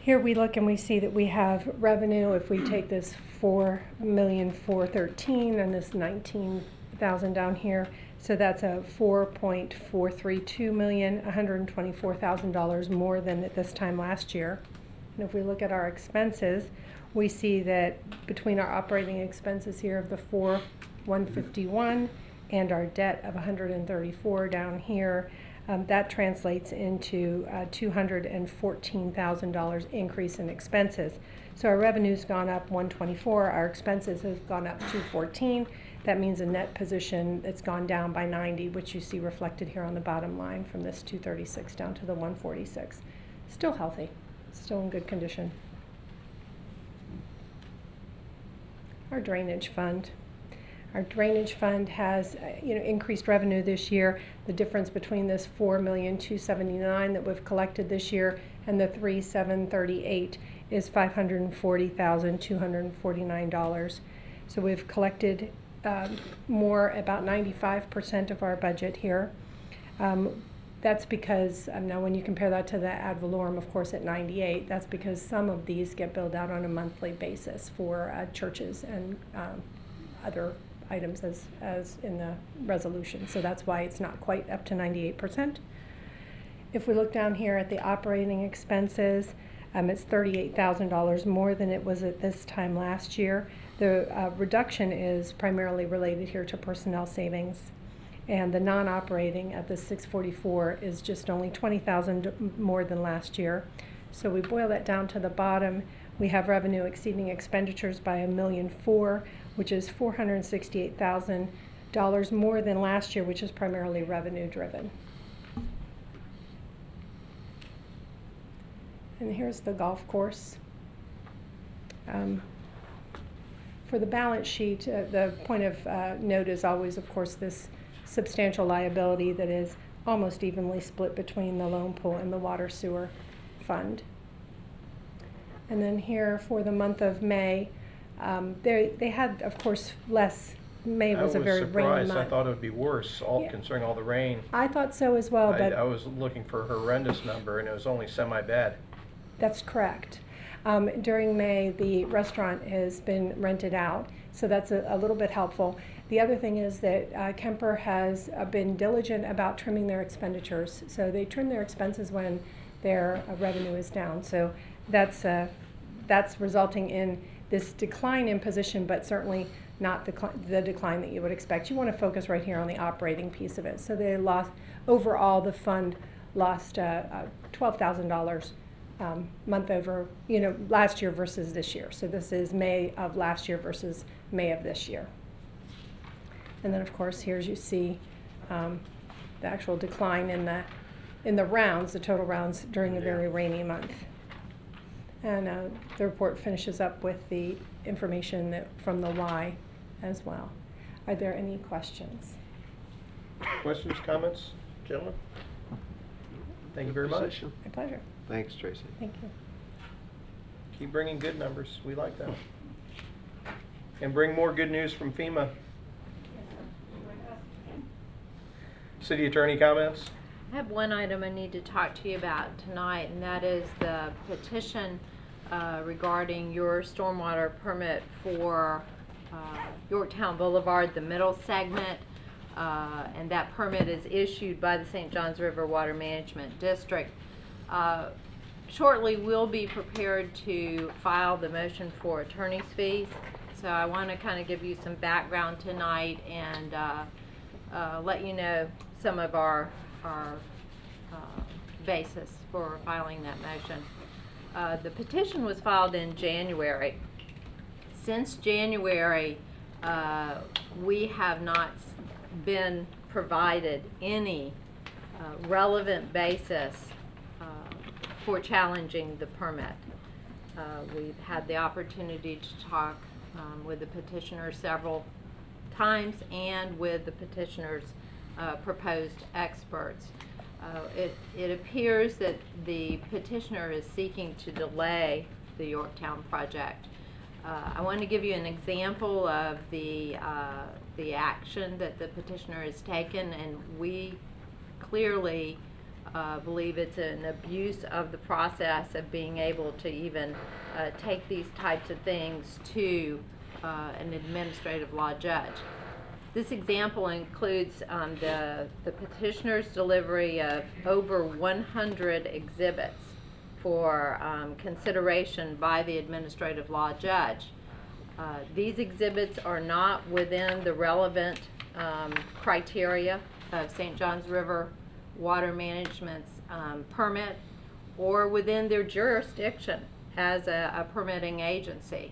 Here we look and we see that we have revenue. If we take this $4,413,000 and this $19,000 down here, so that's a $4.432 million, $124,000 more than at this time last year. And if we look at our expenses, we see that between our operating expenses here of the $4,151 and our debt of $134 down here, that translates into a $214,000 increase in expenses. So our revenue's gone up $124, our expenses have gone up $214. That means a net position that's gone down by 90, which you see reflected here on the bottom line from this 236 down to the 146. Still healthy, still in good condition. Our drainage fund. Our drainage fund has increased revenue this year. The difference between this $4,279,000 that we've collected this year and the $3,738 is $540,249. So we've collected more, about 95% of our budget here. That's because, now when you compare that to the ad valorem, of course, at 98, that's because some of these get billed out on a monthly basis for churches and other items as in the resolution. So that's why it's not quite up to 98%. If we look down here at the operating expenses, it's $38,000 more than it was at this time last year. The reduction is primarily related here to personnel savings. And the non-operating at the 644 is just only $20,000 more than last year. So we boil that down to the bottom. We have revenue exceeding expenditures by $1,004,000, which is $468,000 more than last year, which is primarily revenue driven. And here's the golf course. For the balance sheet, the point of note is always, of course, this substantial liability that is almost evenly split between the loan pool and the water sewer fund. And then here for the month of May, they had, of course, less. May was a very rainy month. I thought it would be worse, considering all the rain. I thought so as well, but I was looking for a horrendous number, and it was only semi-bad. That's correct. During May, the restaurant has been rented out, so that's a little bit helpful. The other thing is that Kemper has been diligent about trimming their expenditures. So they trim their expenses when their revenue is down. So that's resulting in this decline in position, but certainly not the decline that you would expect. You want to focus right here on the operating piece of it. So they lost, overall, the fund lost $12,000 month over, last year versus this year. So this is May of last year versus May of this year. And then, of course, here you see the actual decline in the rounds, the total rounds during a very rainy month. And the report finishes up with the information from the Y as well. Are there any questions? Questions, comments, gentlemen? Thank you very much. My pleasure. Thanks, Tracy. Thank you. Keep bringing good numbers. We like that. And bring more good news from FEMA. City Attorney comments? I have one item I need to talk to you about tonight, and that is the petition regarding your stormwater permit for Yorktown Boulevard, the middle segment. And that permit is issued by the St. Johns River Water Management District. Shortly, we'll be prepared to file the motion for attorney's fees. So I want to kind of give you some background tonight and let you know some of our basis for filing that motion. The petition was filed in January. Since January, we have not been provided any relevant basis for challenging the permit. We've had the opportunity to talk with the petitioner several times and with the petitioner's proposed experts. It appears that the petitioner is seeking to delay the Yorktown project. I want to give you an example of the action that the petitioner has taken, and we clearly believe it's an abuse of the process of being able to even take these types of things to an administrative law judge. This example includes the petitioner's delivery of over 100 exhibits for consideration by the administrative law judge. These exhibits are not within the relevant criteria of St. Johns River Water Management's permit or within their jurisdiction as a permitting agency.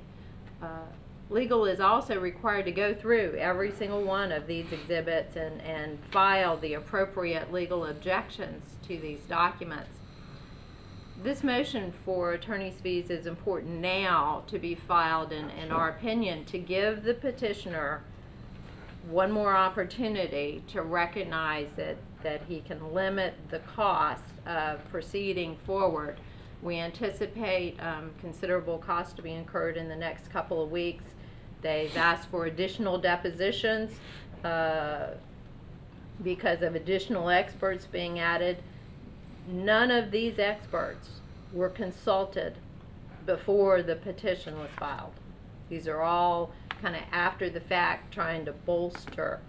Legal is also required to go through every single one of these exhibits and file the appropriate legal objections to these documents. This motion for attorney's fees is important now to be filed, in our opinion, to give the petitioner one more opportunity to recognize that he can limit the cost of proceeding forward. We anticipate considerable cost to be incurred in the next couple of weeks. They've asked for additional depositions because of additional experts being added. None of these experts were consulted before the petition was filed. These are all kind of after the fact, trying to bolster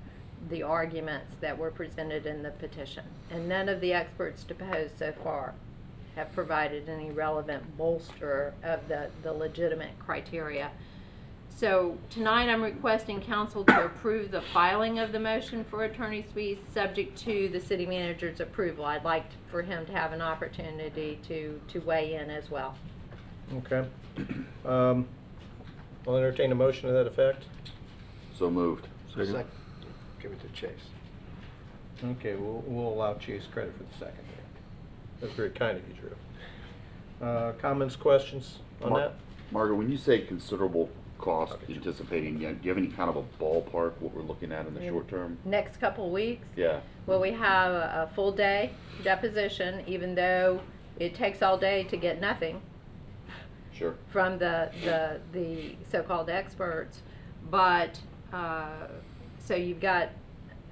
the arguments that were presented in the petition. And none of the experts deposed so far have provided any relevant bolster of the legitimate criteria. So tonight I'm requesting council to approve the filing of the motion for attorney's fees subject to the city manager's approval. I'd like for him to have an opportunity to weigh in as well. Okay. I'll entertain a motion to that effect. So moved. Second. Give it to Chase. Okay, we'll allow Chase credit for the second here. That's very kind of you, Drew. Comments, questions on that? Margaret, when you say considerable cost anticipating, do you have any kind of a ballpark what we're looking at in the short term? Next couple of weeks? Yeah. Well, we have a full day deposition, even though it takes all day to get nothing. Sure. From the so-called experts, but so you've got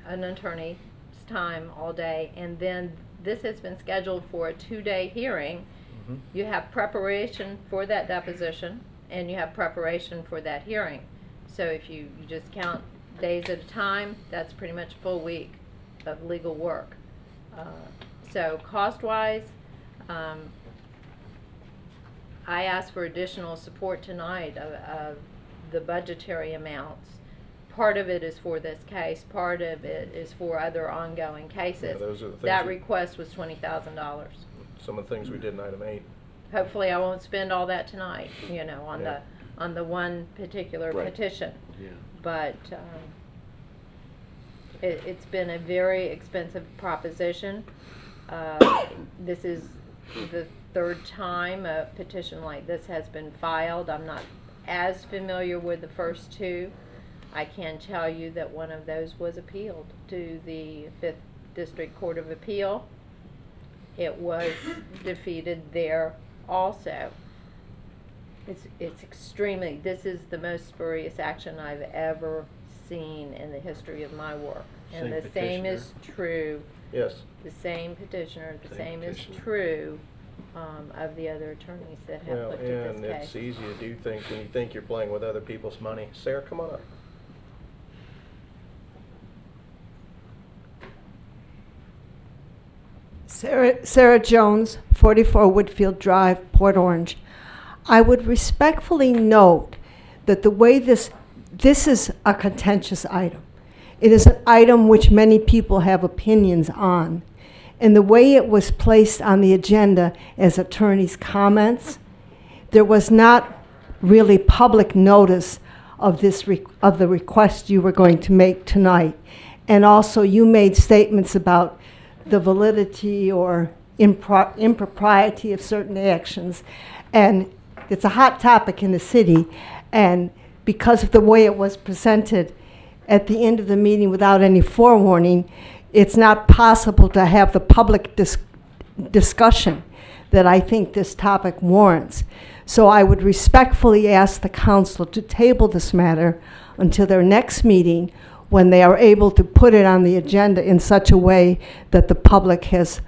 an attorney's time all day, and then this has been scheduled for a 2-day hearing. Mm-hmm. You have preparation for that deposition, and you have preparation for that hearing. So if you just count days at a time, that's pretty much a full week of legal work. So cost-wise, I asked for additional support tonight of the budgetary amounts. Part of it is for this case, part of it is for other ongoing cases. Yeah, those are the things that request was $20,000. Some of the things we did in item 8. Hopefully I won't spend all that tonight, you know, on the one particular petition. Yeah. But it's been a very expensive proposition. This is the third time a petition like this has been filed. I'm not as familiar with the first two. I can tell you that one of those was appealed to the 5th District Court of Appeal. It was defeated there also. It's extremely, this is the most spurious action I've ever seen in the history of my work. And the same is true. Yes. The same petitioner, the same is true of the other attorneys that have looked at this case. And it's easy to do things when you think you're playing with other people's money. Sarah, come on up. Sarah Jones, 44 Woodfield Drive, Port Orange. I would respectfully note that the way this is a contentious item. It is an item which many people have opinions on. And the way it was placed on the agenda as attorneys' comments, there was not really public notice of the request you were going to make tonight. And also you made statements about the validity or impropriety of certain actions. And it's a hot topic in the city. And because of the way it was presented at the end of the meeting without any forewarning, it's not possible to have the public discussion that I think this topic warrants. So I would respectfully ask the council to table this matter until their next meeting, when they are able to put it on the agenda in such a way that the public has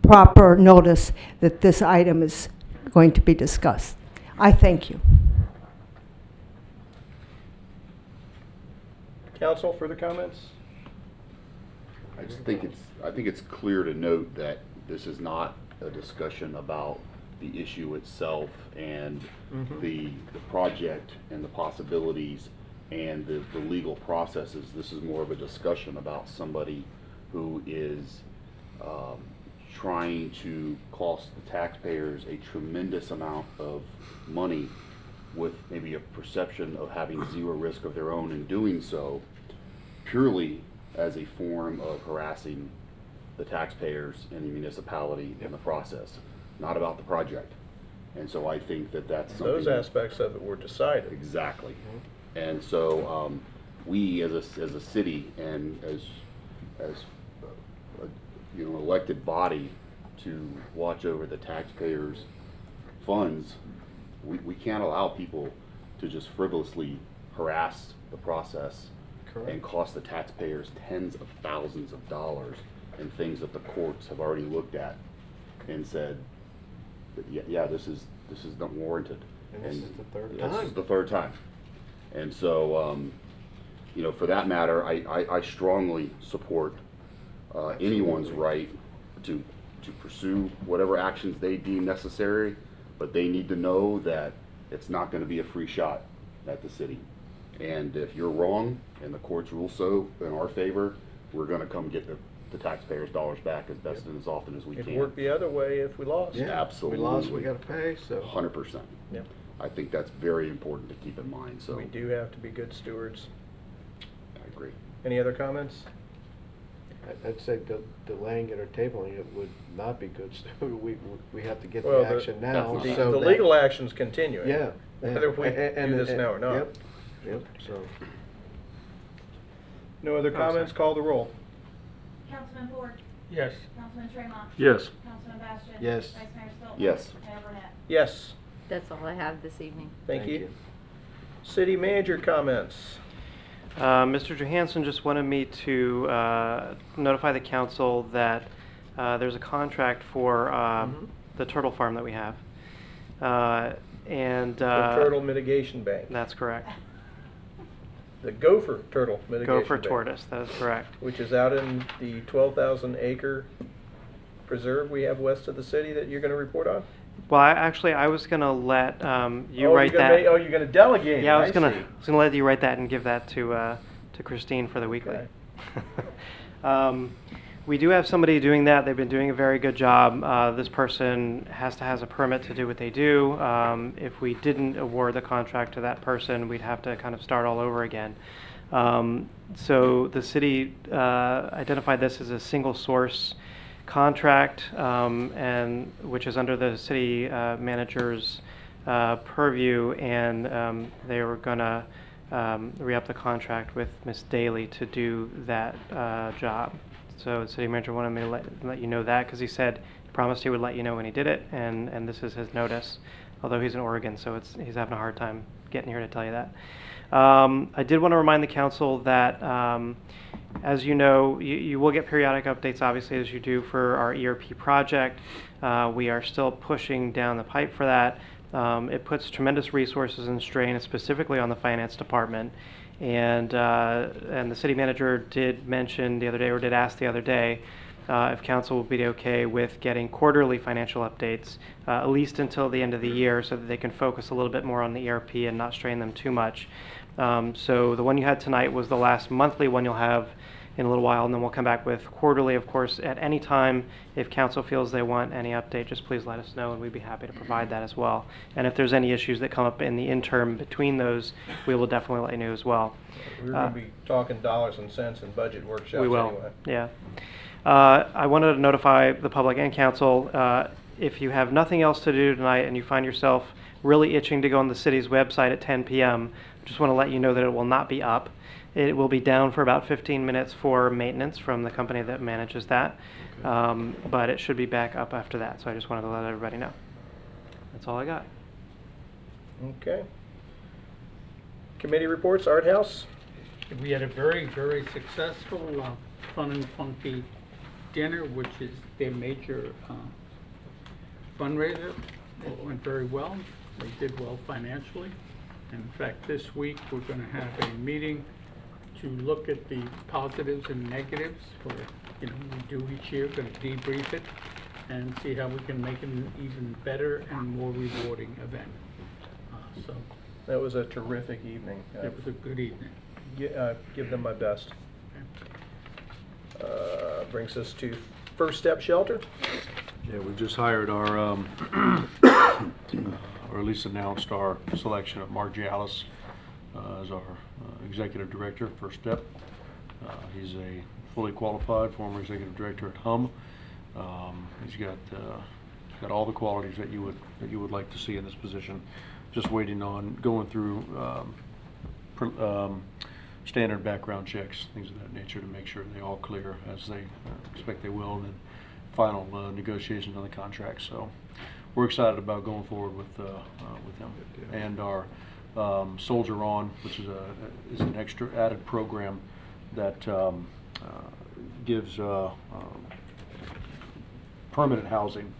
proper notice that this item is going to be discussed. I thank you. Council, further comments? I think it's clear to note that this is not a discussion about the issue itself and the project and the possibilities and the legal processes. This is more of a discussion about somebody who is trying to cost the taxpayers a tremendous amount of money with maybe a perception of having zero risk of their own in doing so, purely as a form of harassing the taxpayers and the municipality in the process, not about the project. And so I think that that's something. Those aspects of it were decided. Exactly. And so we as a city and as you know, elected body to watch over the taxpayers' funds, we can't allow people to just frivolously harass the process. Correct. And cost the taxpayers tens of thousands of dollars in things that the courts have already looked at and said, yeah, this is not warranted. And this is the third time. This is the third time. And so, you know, for that matter, I strongly support anyone's right to pursue whatever actions they deem necessary, but they need to know that it's not going to be a free shot at the city. And if you're wrong and the courts rule so in our favor, we're going to come get the taxpayers' dollars back as best and as often as we can. It'd work the other way if we lost. Yeah, absolutely. We lost, we got to pay. So 100%. Yeah. I think that's very important to keep in mind. So we do have to be good stewards. I agree. Any other comments? I'd say delaying it or tabling it would not be good. We have to get Well, the action now. The so legal action's continuing. Yeah. Whether we do this now or not. Yep. Yep. So. No other comments? Call the roll. Councilman Ford. Yes. Councilman Tremont. Yes. Councilman Bastian. Yes. Vice Mayor Stiltner. Yes. Mayor Burnett. Yes. That's all I have this evening. Thank you. City manager comments. Mr. Johansson just wanted me to notify the council that there's a contract for the turtle farm that we have. The Turtle Mitigation Bank. That's correct. The Gopher Turtle Mitigation Gopher Bank. Tortoise, that is correct. Which is out in the 12,000 acre preserve we have west of the city that you're going to report on? Well, I was going to let you write that. You're going to delegate. Yeah, I was going to let you write that and give that to Christine for the weekly. Okay. We do have somebody doing that. They've been doing a very good job. This person has a permit to do what they do. If we didn't award the contract to that person, we'd have to kind of start all over again. So the city identified this as a single source contract, and which is under the city manager's purview, and they were going to re-up the contract with Ms. Daly to do that job. So the city manager wanted me to let you know that, because he said he promised he would let you know when he did it, and this is his notice, although he's in Oregon, so he's having a hard time getting here to tell you that. I did want to remind the council that, as you know, you will get periodic updates, obviously, as you do for our ERP project. We are still pushing down the pipe for that. It puts tremendous resources and strain, specifically on the finance department. And the city manager did mention the other day, or did ask the other day, if council would be okay with getting quarterly financial updates, at least until the end of the year, so that they can focus a little bit more on the ERP and not strain them too much. So the one you had tonight was the last monthly one you'll have in a little while, and then we'll come back with quarterly. Of course, at any time, if council feels they want any update, just please let us know, and we'd be happy to provide that as well. And if there's any issues that come up in the interim between those, we will definitely let you know as well. We're going to be talking dollars and cents in budget workshops we will. Anyway. Yeah. I wanted to notify the public and council, if you have nothing else to do tonight and you find yourself really itching to go on the city's website at 10 p.m., just want to let you know that it will not be up. It will be down for about 15 minutes for maintenance from the company that manages that, but it should be back up after that. So I just wanted to let everybody know. That's all I got. Okay. Committee reports, Art House. We had a very, very successful Fun and Funky dinner, which is their major fundraiser. It went very well. They did well financially. In fact, this week we're going to have a meeting to look at the positives and negatives for, we do each year, going to debrief it and see how we can make it an even better and more rewarding event. So that was a terrific evening. It was a good evening. Give them my best. Brings us to First Step Shelter. Yeah, we just hired our, or at least announced our selection of Mark Gialis as our executive director, First Step. He's a fully qualified former executive director at HUM. He's got all the qualities that you would like to see in this position. Just waiting on going through standard background checks, things of that nature, to make sure they all clear as they expect they will, and then final negotiations on the contract. So we're excited about going forward with him. And our Soldier On, which is an extra added program that gives permanent housing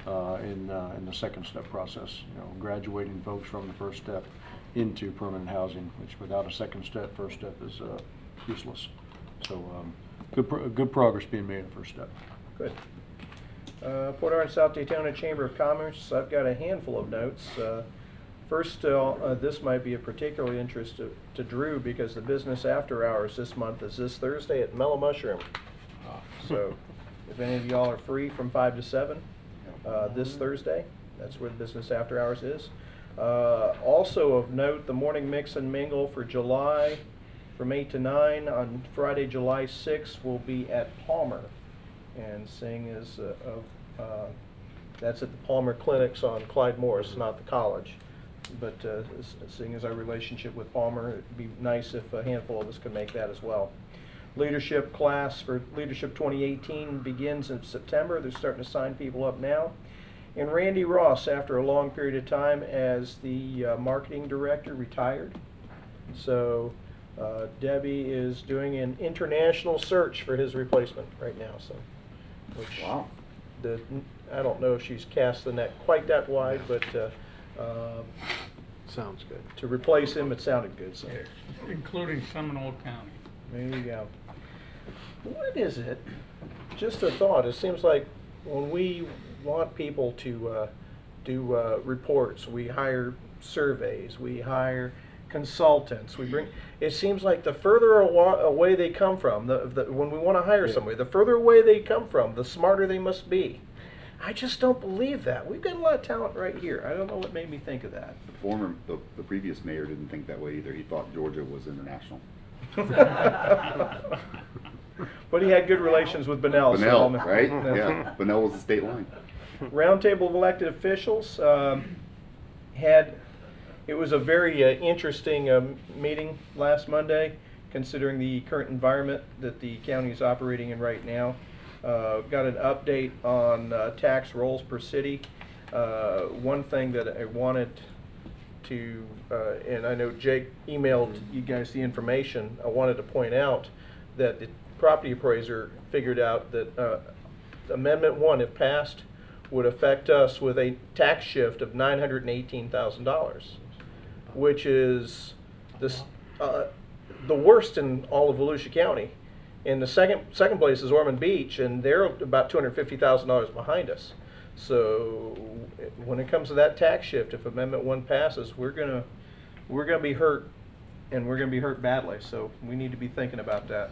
in the second step process. Graduating folks from the first step into permanent housing, which without a second step, first step is useless. So good progress being made in first step. Good. Port Orange South Daytona Chamber of Commerce, I've got a handful of notes. First, this might be of particular interest to Drew, because the business after hours this month is this Thursday at Mellow Mushroom. So if any of y'all are free from 5 to 7 this Thursday, that's where the business after hours is. Also of note, the morning mix and mingle for July from 8 to 9 on Friday, July 6th will be at Palmer. And seeing as that's at the Palmer Clinics on Clyde Morris, not the college. But seeing as our relationship with Palmer, it'd be nice if a handful of us could make that as well. Leadership class for Leadership 2018 begins in September. They're starting to sign people up now. And Randy Ross, after a long period of time as the marketing director, retired. So Debbie is doing an international search for his replacement right now. So, which, wow. I don't know if she's cast the net quite that wide, but sounds good. To replace him, it sounded good. So. Including Seminole County. There you go. What is it? Just a thought. It seems like when we want people to do reports, we hire surveys, we hire consultants, we bring. It seems like the further away they come from, when we want to hire somebody, the further away they come from, the smarter they must be. I just don't believe that. We've got a lot of talent right here. I don't know what made me think of that. The previous mayor didn't think that way either. He thought Georgia was international. But he had good relations with Bunnell. Bunnell, so right? Yeah, Bunnell was the state line. Roundtable of elected officials it was a very interesting meeting last Monday, considering the current environment that the county is operating in right now. Got an update on tax rolls per city. One thing that I wanted to, and I know Jake emailed you guys the information, I wanted to point out that the property appraiser figured out that Amendment 1, if passed, would affect us with a tax shift of $918,000, which is the worst in all of Volusia County. And the second place is Ormond Beach, and they're about $250,000 behind us. So when it comes to that tax shift, if Amendment 1 passes, we're gonna be hurt, and we're gonna be hurt badly. So we need to be thinking about that.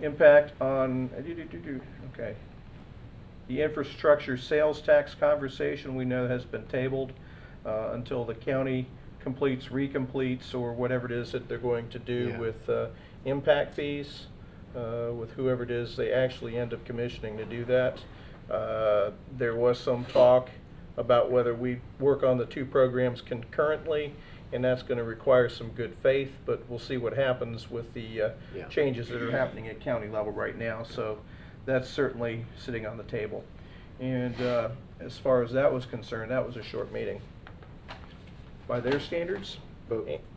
Impact on okay. The infrastructure sales tax conversation we know has been tabled until the county completes, recompletes, or whatever it is that they're going to do with impact fees, with whoever it is they actually end up commissioning to do that. There was some talk about whether we work on the two programs concurrently, and that's going to require some good faith, but we'll see what happens with the changes that are happening at county level right now. So that's certainly sitting on the table. And as far as that was concerned, that was a short meeting. by their standards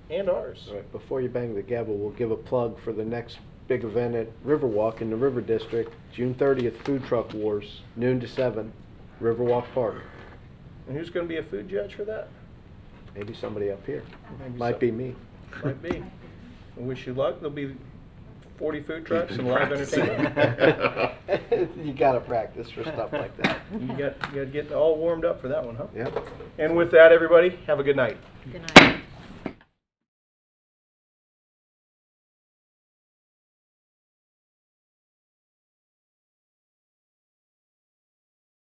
and ours. All right, before you bang the gavel, we'll give a plug for the next big event at Riverwalk in the River District, June 30th, Food Truck Wars, noon to 7, Riverwalk Park. And who's going to be a food judge for that? Maybe somebody up here. Maybe Might so. be me. Might be. I wish you luck. There'll be 40 food trucks and live Practicing. entertainment. You gotta practice for stuff like that. You got to get all warmed up for that one, huh? Yep. And with that, everybody, have a good night. Good night.